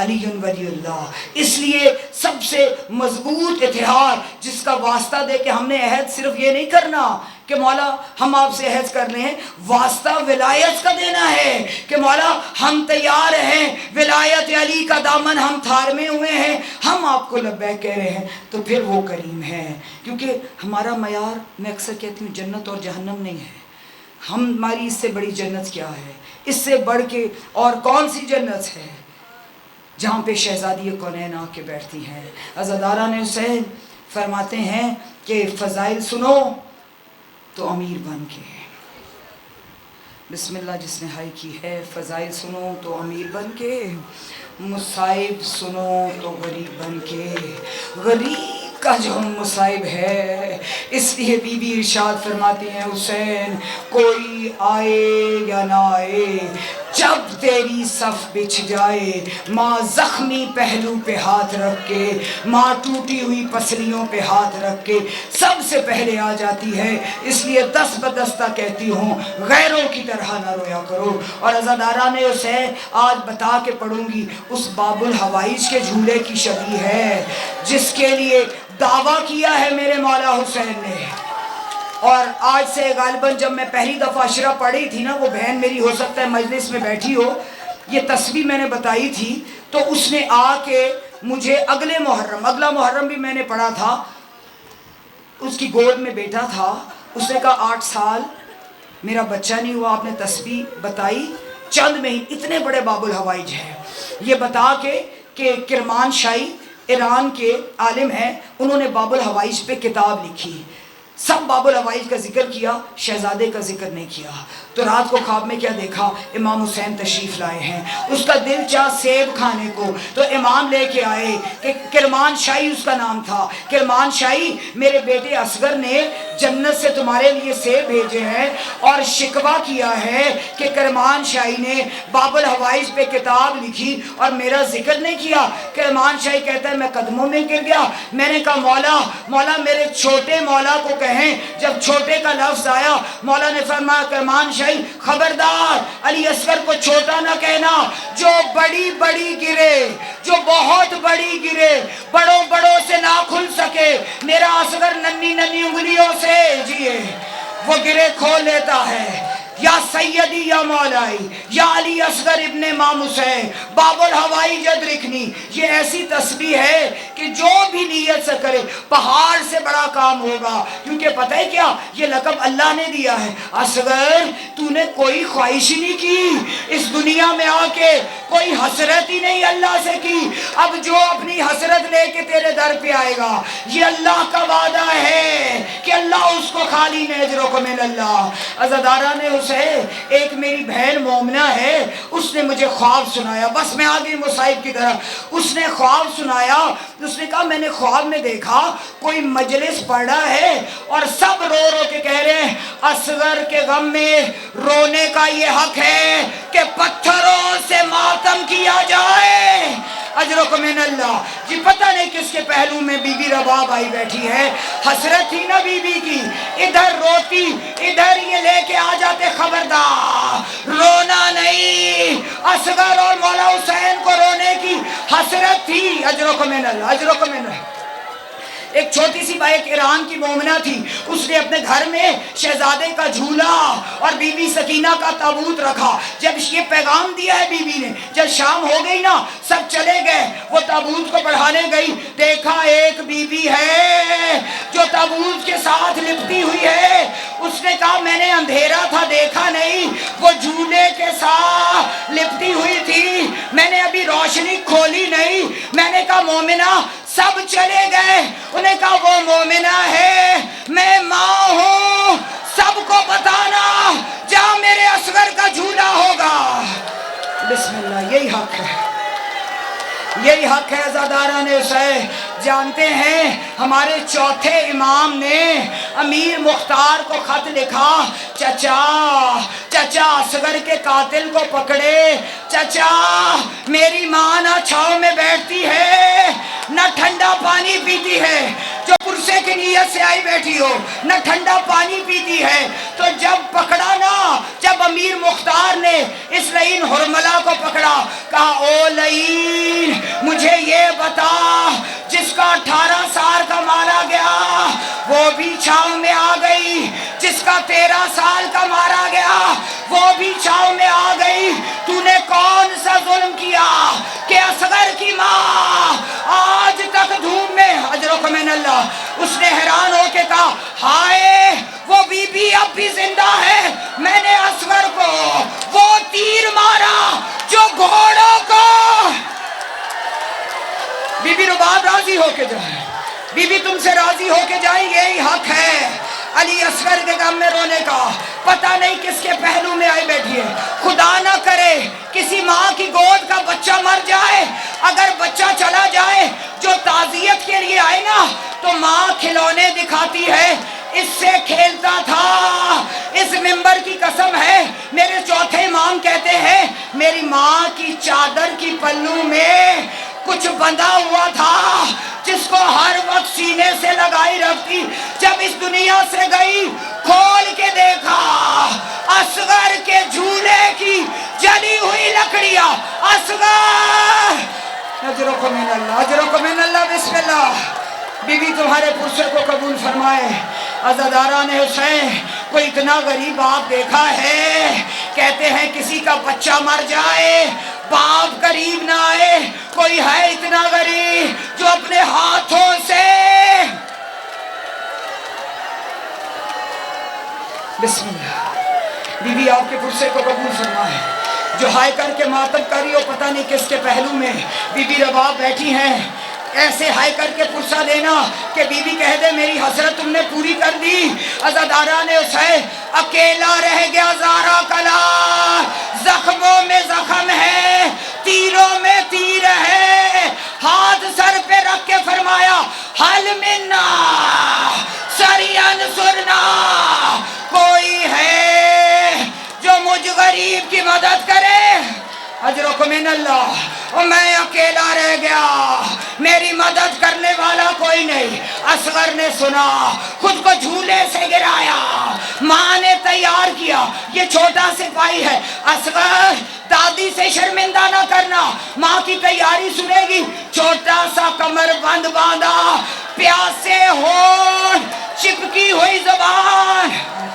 علی ولی اللہ۔ اس لیے سب سے مضبوط اتحاد جس کا واسطہ دے کہ ہم نے عہد صرف یہ نہیں کرنا کہ مولا ہم آپ سے عہد کر رہے ہیں، واسطہ ولایت کا دینا ہے کہ مولا ہم تیار ہیں، ولایت علی کا دامن ہم تھامے ہوئے ہیں، ہم آپ کو لبیک کہہ رہے ہیں، تو پھر وہ کریم ہے۔ کیونکہ ہمارا معیار، میں اکثر کہتی ہوں، جنت اور جہنم نہیں ہے، ہماری اس سے بڑی جنت کیا ہے؟ اس سے بڑھ کے اور کون سی جنت ہے جہاں پہ شہزادی کونین آ کے بیٹھتی ہیں؟ عزاداران حسین فرماتے ہیں کہ فضائل سنو تو امیر بن کے، بسم اللہ جس نے ہائی کی ہے، فضائل سنو تو امیر بن کے، مصائب سنو تو غریب بن کے۔ غریب کا جو مصائب ہے، اس لیے بی بی ارشاد فرماتی ہیں حسین کوئی آئے یا نہ آئے، جب تیری صف بچھ جائے، ماں زخمی پہلو پہ ہاتھ رکھ کے، ماں ٹوٹی ہوئی پسلیوں پہ ہاتھ رکھ کے سب سے پہلے آ جاتی ہے۔ اس لیے دست بدستہ کہتی ہوں غیروں کی طرح نہ رویا کرو۔ اور عزاداران حسین آج بتا کے پڑھوں گی، اس باب الحوائج کے جھولے کی شبیہ ہے جس کے لیے دعویٰ کیا ہے میرے مولا حسین نے۔ اور آج سے غالباً جب میں پہلی دفعہ عشرہ پڑھی تھی نا، وہ بہن میری ہو سکتا ہے مجلس میں بیٹھی ہو، یہ تسبیح میں نے بتائی تھی، تو اس نے آ کے مجھے اگلا محرم بھی میں نے پڑھا تھا، اس کی گود میں بیٹا تھا، اس نے کہا 8 سال میرا بچہ نہیں ہوا، آپ نے تسبیح بتائی، چند میں ہی اتنے بڑے باب الحوائج ہیں۔ یہ بتا کے کہ کرمان شاہی ایران کے عالم ہیں، انہوں نے باب الحوائج پہ کتاب لکھی، سب باب الحوائج کا ذکر کیا، شہزادے کا ذکر نہیں کیا۔ تو رات کو خواب میں کیا دیکھا؟ امام حسین تشریف لائے ہیں، اس کا دل چاہ سیب کھانے کو، تو امام لے کے آئے کہ کرمان شاہی اس کا نام تھا، کرمان شاہی میرے بیٹے اصغر نے جنت سے تمہارے لیے سیب بھیجے ہیں، اور شکوہ کیا ہے کہ کرمان شاہی نے باب الحوائج پہ کتاب لکھی اور میرا ذکر نہیں کیا۔ کرمان شاہی کہتا ہے میں قدموں میں گر گیا، میں نے کہا مولا میرے چھوٹے مولا کو کہیں۔ جب چھوٹے کا لفظ آیا، مولا نے فرمایا کرمان شاہی خبردار علی اصغر کو چھوٹا نہ کہنا، جو بڑی بڑی گرے، جو بہت بڑی گرے، بڑوں سے نہ کھل سکے، میرا اصغر ننھی انگلیوں سے جیے، وہ گرے کھول لیتا ہے۔ یا سیدی یا مولائی یا علی اصغر ابن امام حسین باب الحوائج ادرکنی، یہ ایسی تسبیح ہے کہ جو بھی نیت سے کرے پہاڑ سے بڑا کام ہوگا۔ کیونکہ پتہ ہے کیا، یہ لقب اللہ نے دیا ہے، اصغر تو نے کوئی خواہش نہیں کی اس دنیا میں آ کے، کوئی حسرت ہی نہیں اللہ سے کی، اب جو اپنی حسرت لے کے تیرے در پہ آئے گا، یہ اللہ کا وعدہ ہے کہ اللہ اس کو خالی نجرکم من اللہ۔ عزاداران حسین، ایک میری بہن مومنہ ہے، اس نے مجھے خواب سنایا، بس میں آگئی مصائب کی طرف، اس نے خواب سنایا، اس نے کہا میں نے خواب میں دیکھا کوئی مجلس پڑھا ہے اور سب رو کے کہہ رہے ہیں اصغر کے غم میں رونے کا یہ حق ہے کہ پتھروں سے ماتم کیا جائے، اجرکم من اللہ۔ جی پتہ نہیں کس کے پہلو میں بی بی رباب آئی بیٹھی ہے، حسرت تھی نا بی بی کی، ادھر روتی ادھر یہ لے کے آ جاتے خبردار رونا نہیں، اصغر اور مولا حسین کو رونے کی حسرت تھی، اجرکم من اللہ، اجرکم من اللہ۔ ایک چھوٹی سی ایک ایران کی مومنہ تھی، اس نے اپنے گھر میں شہزادے کا جھولا اور بی بی سکینہ کا تابوت رکھا۔ جب یہ پیغام دیا ہے بی بی نے، جب شام ہو گئی نا سب چلے گئے، وہ تابوت کو بڑھانے گئی، دیکھا ایک بی بی ہے جو تابوت کے ساتھ لپٹی ہوئی ہے، اس نے کہا میں نے اندھیرا تھا دیکھا نہیں، وہ جھولے کے ساتھ لپٹی ہوئی تھی، میں نے ابھی روشنی کھولی نہیں۔ میں نے کہا مومنہ، سب چلے گئے، انہیں کہا وہ مومنہ ہے، میں ماں ہوں، سب کو بتانا جہاں میرے اصغر کا جھولا ہوگا۔ بسم اللہ، یہی حق ہے، یہی حق ہے عزاداران حسین. جانتے ہیں ہمارے چوتھے امام نے امیر مختار کو خط لکھا، چچا اصغر کے قاتل کو پکڑے. چچا میری ماں نہ چھاؤں میں بیٹھتی ہے نہ ٹھنڈا پانی پیتی ہے، جو پرسے کی نیت سے آئی بیٹھی ہو نہ ٹھنڈا پانی پیتی ہے. تو جب پکڑا نا، جب امیر مختار نے اس لعین حرملہ کو پکڑا، کہا او لعین مجھے یہ بتا، جس کا 18 سال کا مارا گیا وہ بھی چھاؤں میں آ گئی، جس کا 13 سال کا مارا گیا وہ بھی چھاؤں میں آ گئی. تو نے کون سا ظلم کیا کہ اصغر کی ماں آج تک دھوم میں؟ اجرکم من اللہ. اس نے حیران ہو کے کہا ہائے وہ بی بی اب بھی زندہ ہے، میں نے اصغر کو وہ تیر مارا جو گھوڑوں کو. بی بی رباب راضی ہو کے جائے، بی بی تم سے راضی ہو کے جائیں، یہی حق ہے. علی اصغر کے غم میں رونے کا، پتہ نہیں کس کے پہلو میں آئی بیٹھی ہے. خدا نہ کرے کسی ماں کی گود کا بچہ مر جائے، اگر بچہ چلا جائے جو تعزیت کے لیے آئے نا تو ماں کھلونے دکھاتی ہے، اس سے کھیلتا تھا. اس ممبر کی قسم ہے، میرے چوتھے امام کہتے ہیں میری ماں کی چادر کی پلو میں کچھ بندھا ہوا تھا جس کو ہر وقت سینے سے لگائی رکھتی. جب اس دنیا سے گئی کھول کے دیکھا اصغر کے جھولے کی جلی ہوئی لکڑیاں. اصغر اجرکم من اللہ، اجرکم من اللہ. بسم اللہ. بی بی تمہارے پرسے کو قبول فرمائے. عزاداران حسین کوئی اتنا غریب باپ دیکھا ہے؟ کہتے ہیں کسی کا بچہ مر جائے باپ قریب نہ آئے. کوئی ہے اتنا غریب جو اپنے ہاتھوں سے؟ بسم اللہ. بی بی آپ کے پرسے کو قبول فرمائے. جو ہائے کر کے ماتم کری ہو پتہ نہیں کس کے پہلو میں بی بی رباب بیٹھی ہیں، ایسے ہائے کر کے پرسہ دینا کہ بی بی کہہ دے میری حسرت تم نے پوری کر دی. عزاداران حسین اکیلا رہ گیا زارا کلا، زخموں میں زخم ہے، تیروں میں تیر ہے. ہاتھ سر پہ رکھ کے فرمایا حل منا سرین سرنا، کوئی ہے جو مجھ غریب کی مدد کرے؟ اجرکم من اللہ. اور میں اکیلا رہ گیا، میری مدد کرنے والا کوئی نہیں. اصغر نے سنا، خود کو جھولے سے گرایا، ماں نے تیار کیا. یہ چھوٹا سپاہی ہے. اصغر دادی سے شرمندہ نہ کرنا، ماں کی تیاری سنے گی. چھوٹا سا کمر بند باندھا، پیاسے ہونٹ، چپکی ہوئی زبان.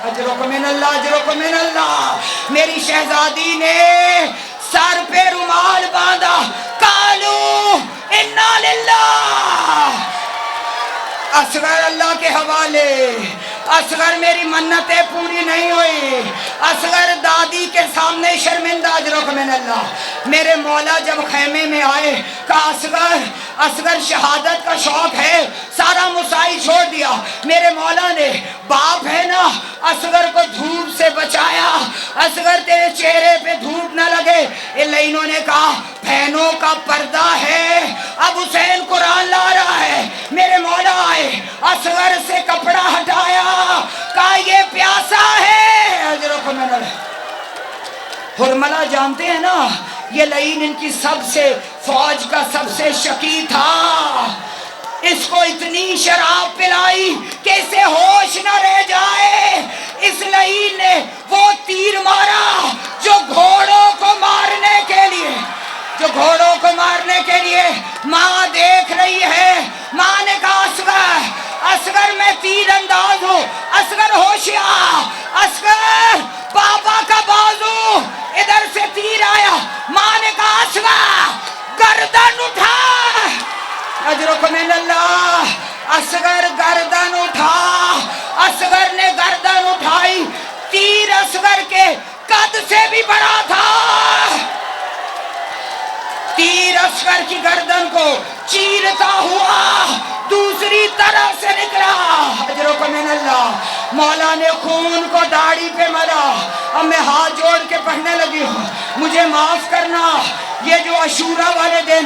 اجرکم من اللہ، اجرکم من اللہ. میری شہزادی نے سر پہ رومال باندھا. کالو انا للہ. اصغر اللہ کے حوالے. اصغر میری منتیں پوری نہیں ہوئی. اصغر دادی کے سامنے شرمندہ. اجرکم من اللہ. میرے مولا جب خیمے میں آئے کہا اصغر شہادت کا شوق ہے، سارا مسائی چھوڑ دیا. میرے مولا نے باپ ہے نا اصغر کو دھوپ سے بچایا. اصغر تیرے چہرے پہ دھوپ نہ لگے. انہوں نے کہا بہنوں کا پردہ ہے، اب حسین قرآن لا رہا ہے. میرے مولا آئے، اصغر سے کپڑا ہٹایا، کہا یہ پیاسا ہے. اجرکم من اللہ. حرملہ جانتے ہیں نا، یہ لعین ان کی سب سے فوج کا سب سے شقی تھا. اس کو اتنی شراب پلائی کہ اسے ہوش نہ رہ جائے. اس لعین نے وہ تیر مارا جو گھوڑوں کو مارنے کے لیے، جو گھوڑوں کو مارنے کے لیے. ماں دیکھ رہی ہے. ماں نے کہا اصغر میں تیر انداز ہوں. اصغر ہوشیار. اصغر بابا کا بازو ادھر سے تیر آیا. ماں نے کہا اصغر گردن اٹھا. اجرکم من اللہ. اصغر گردن اٹھا. اصغر نے گردن اٹھائی. تیر اصغر کے قد سے بھی بڑا تھا. تیر اصغر کی گردن کو چیرتا ہوا دوسری طرف سے نکلا. اجرکم من اللہ. مولا نے خون کو داڑھی پہ ملا. اب میں ہاتھ جوڑ کے پڑھنے لگی ہوں، مجھے معاف کرنا. یہ جو عاشورہ والے دن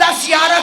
10-11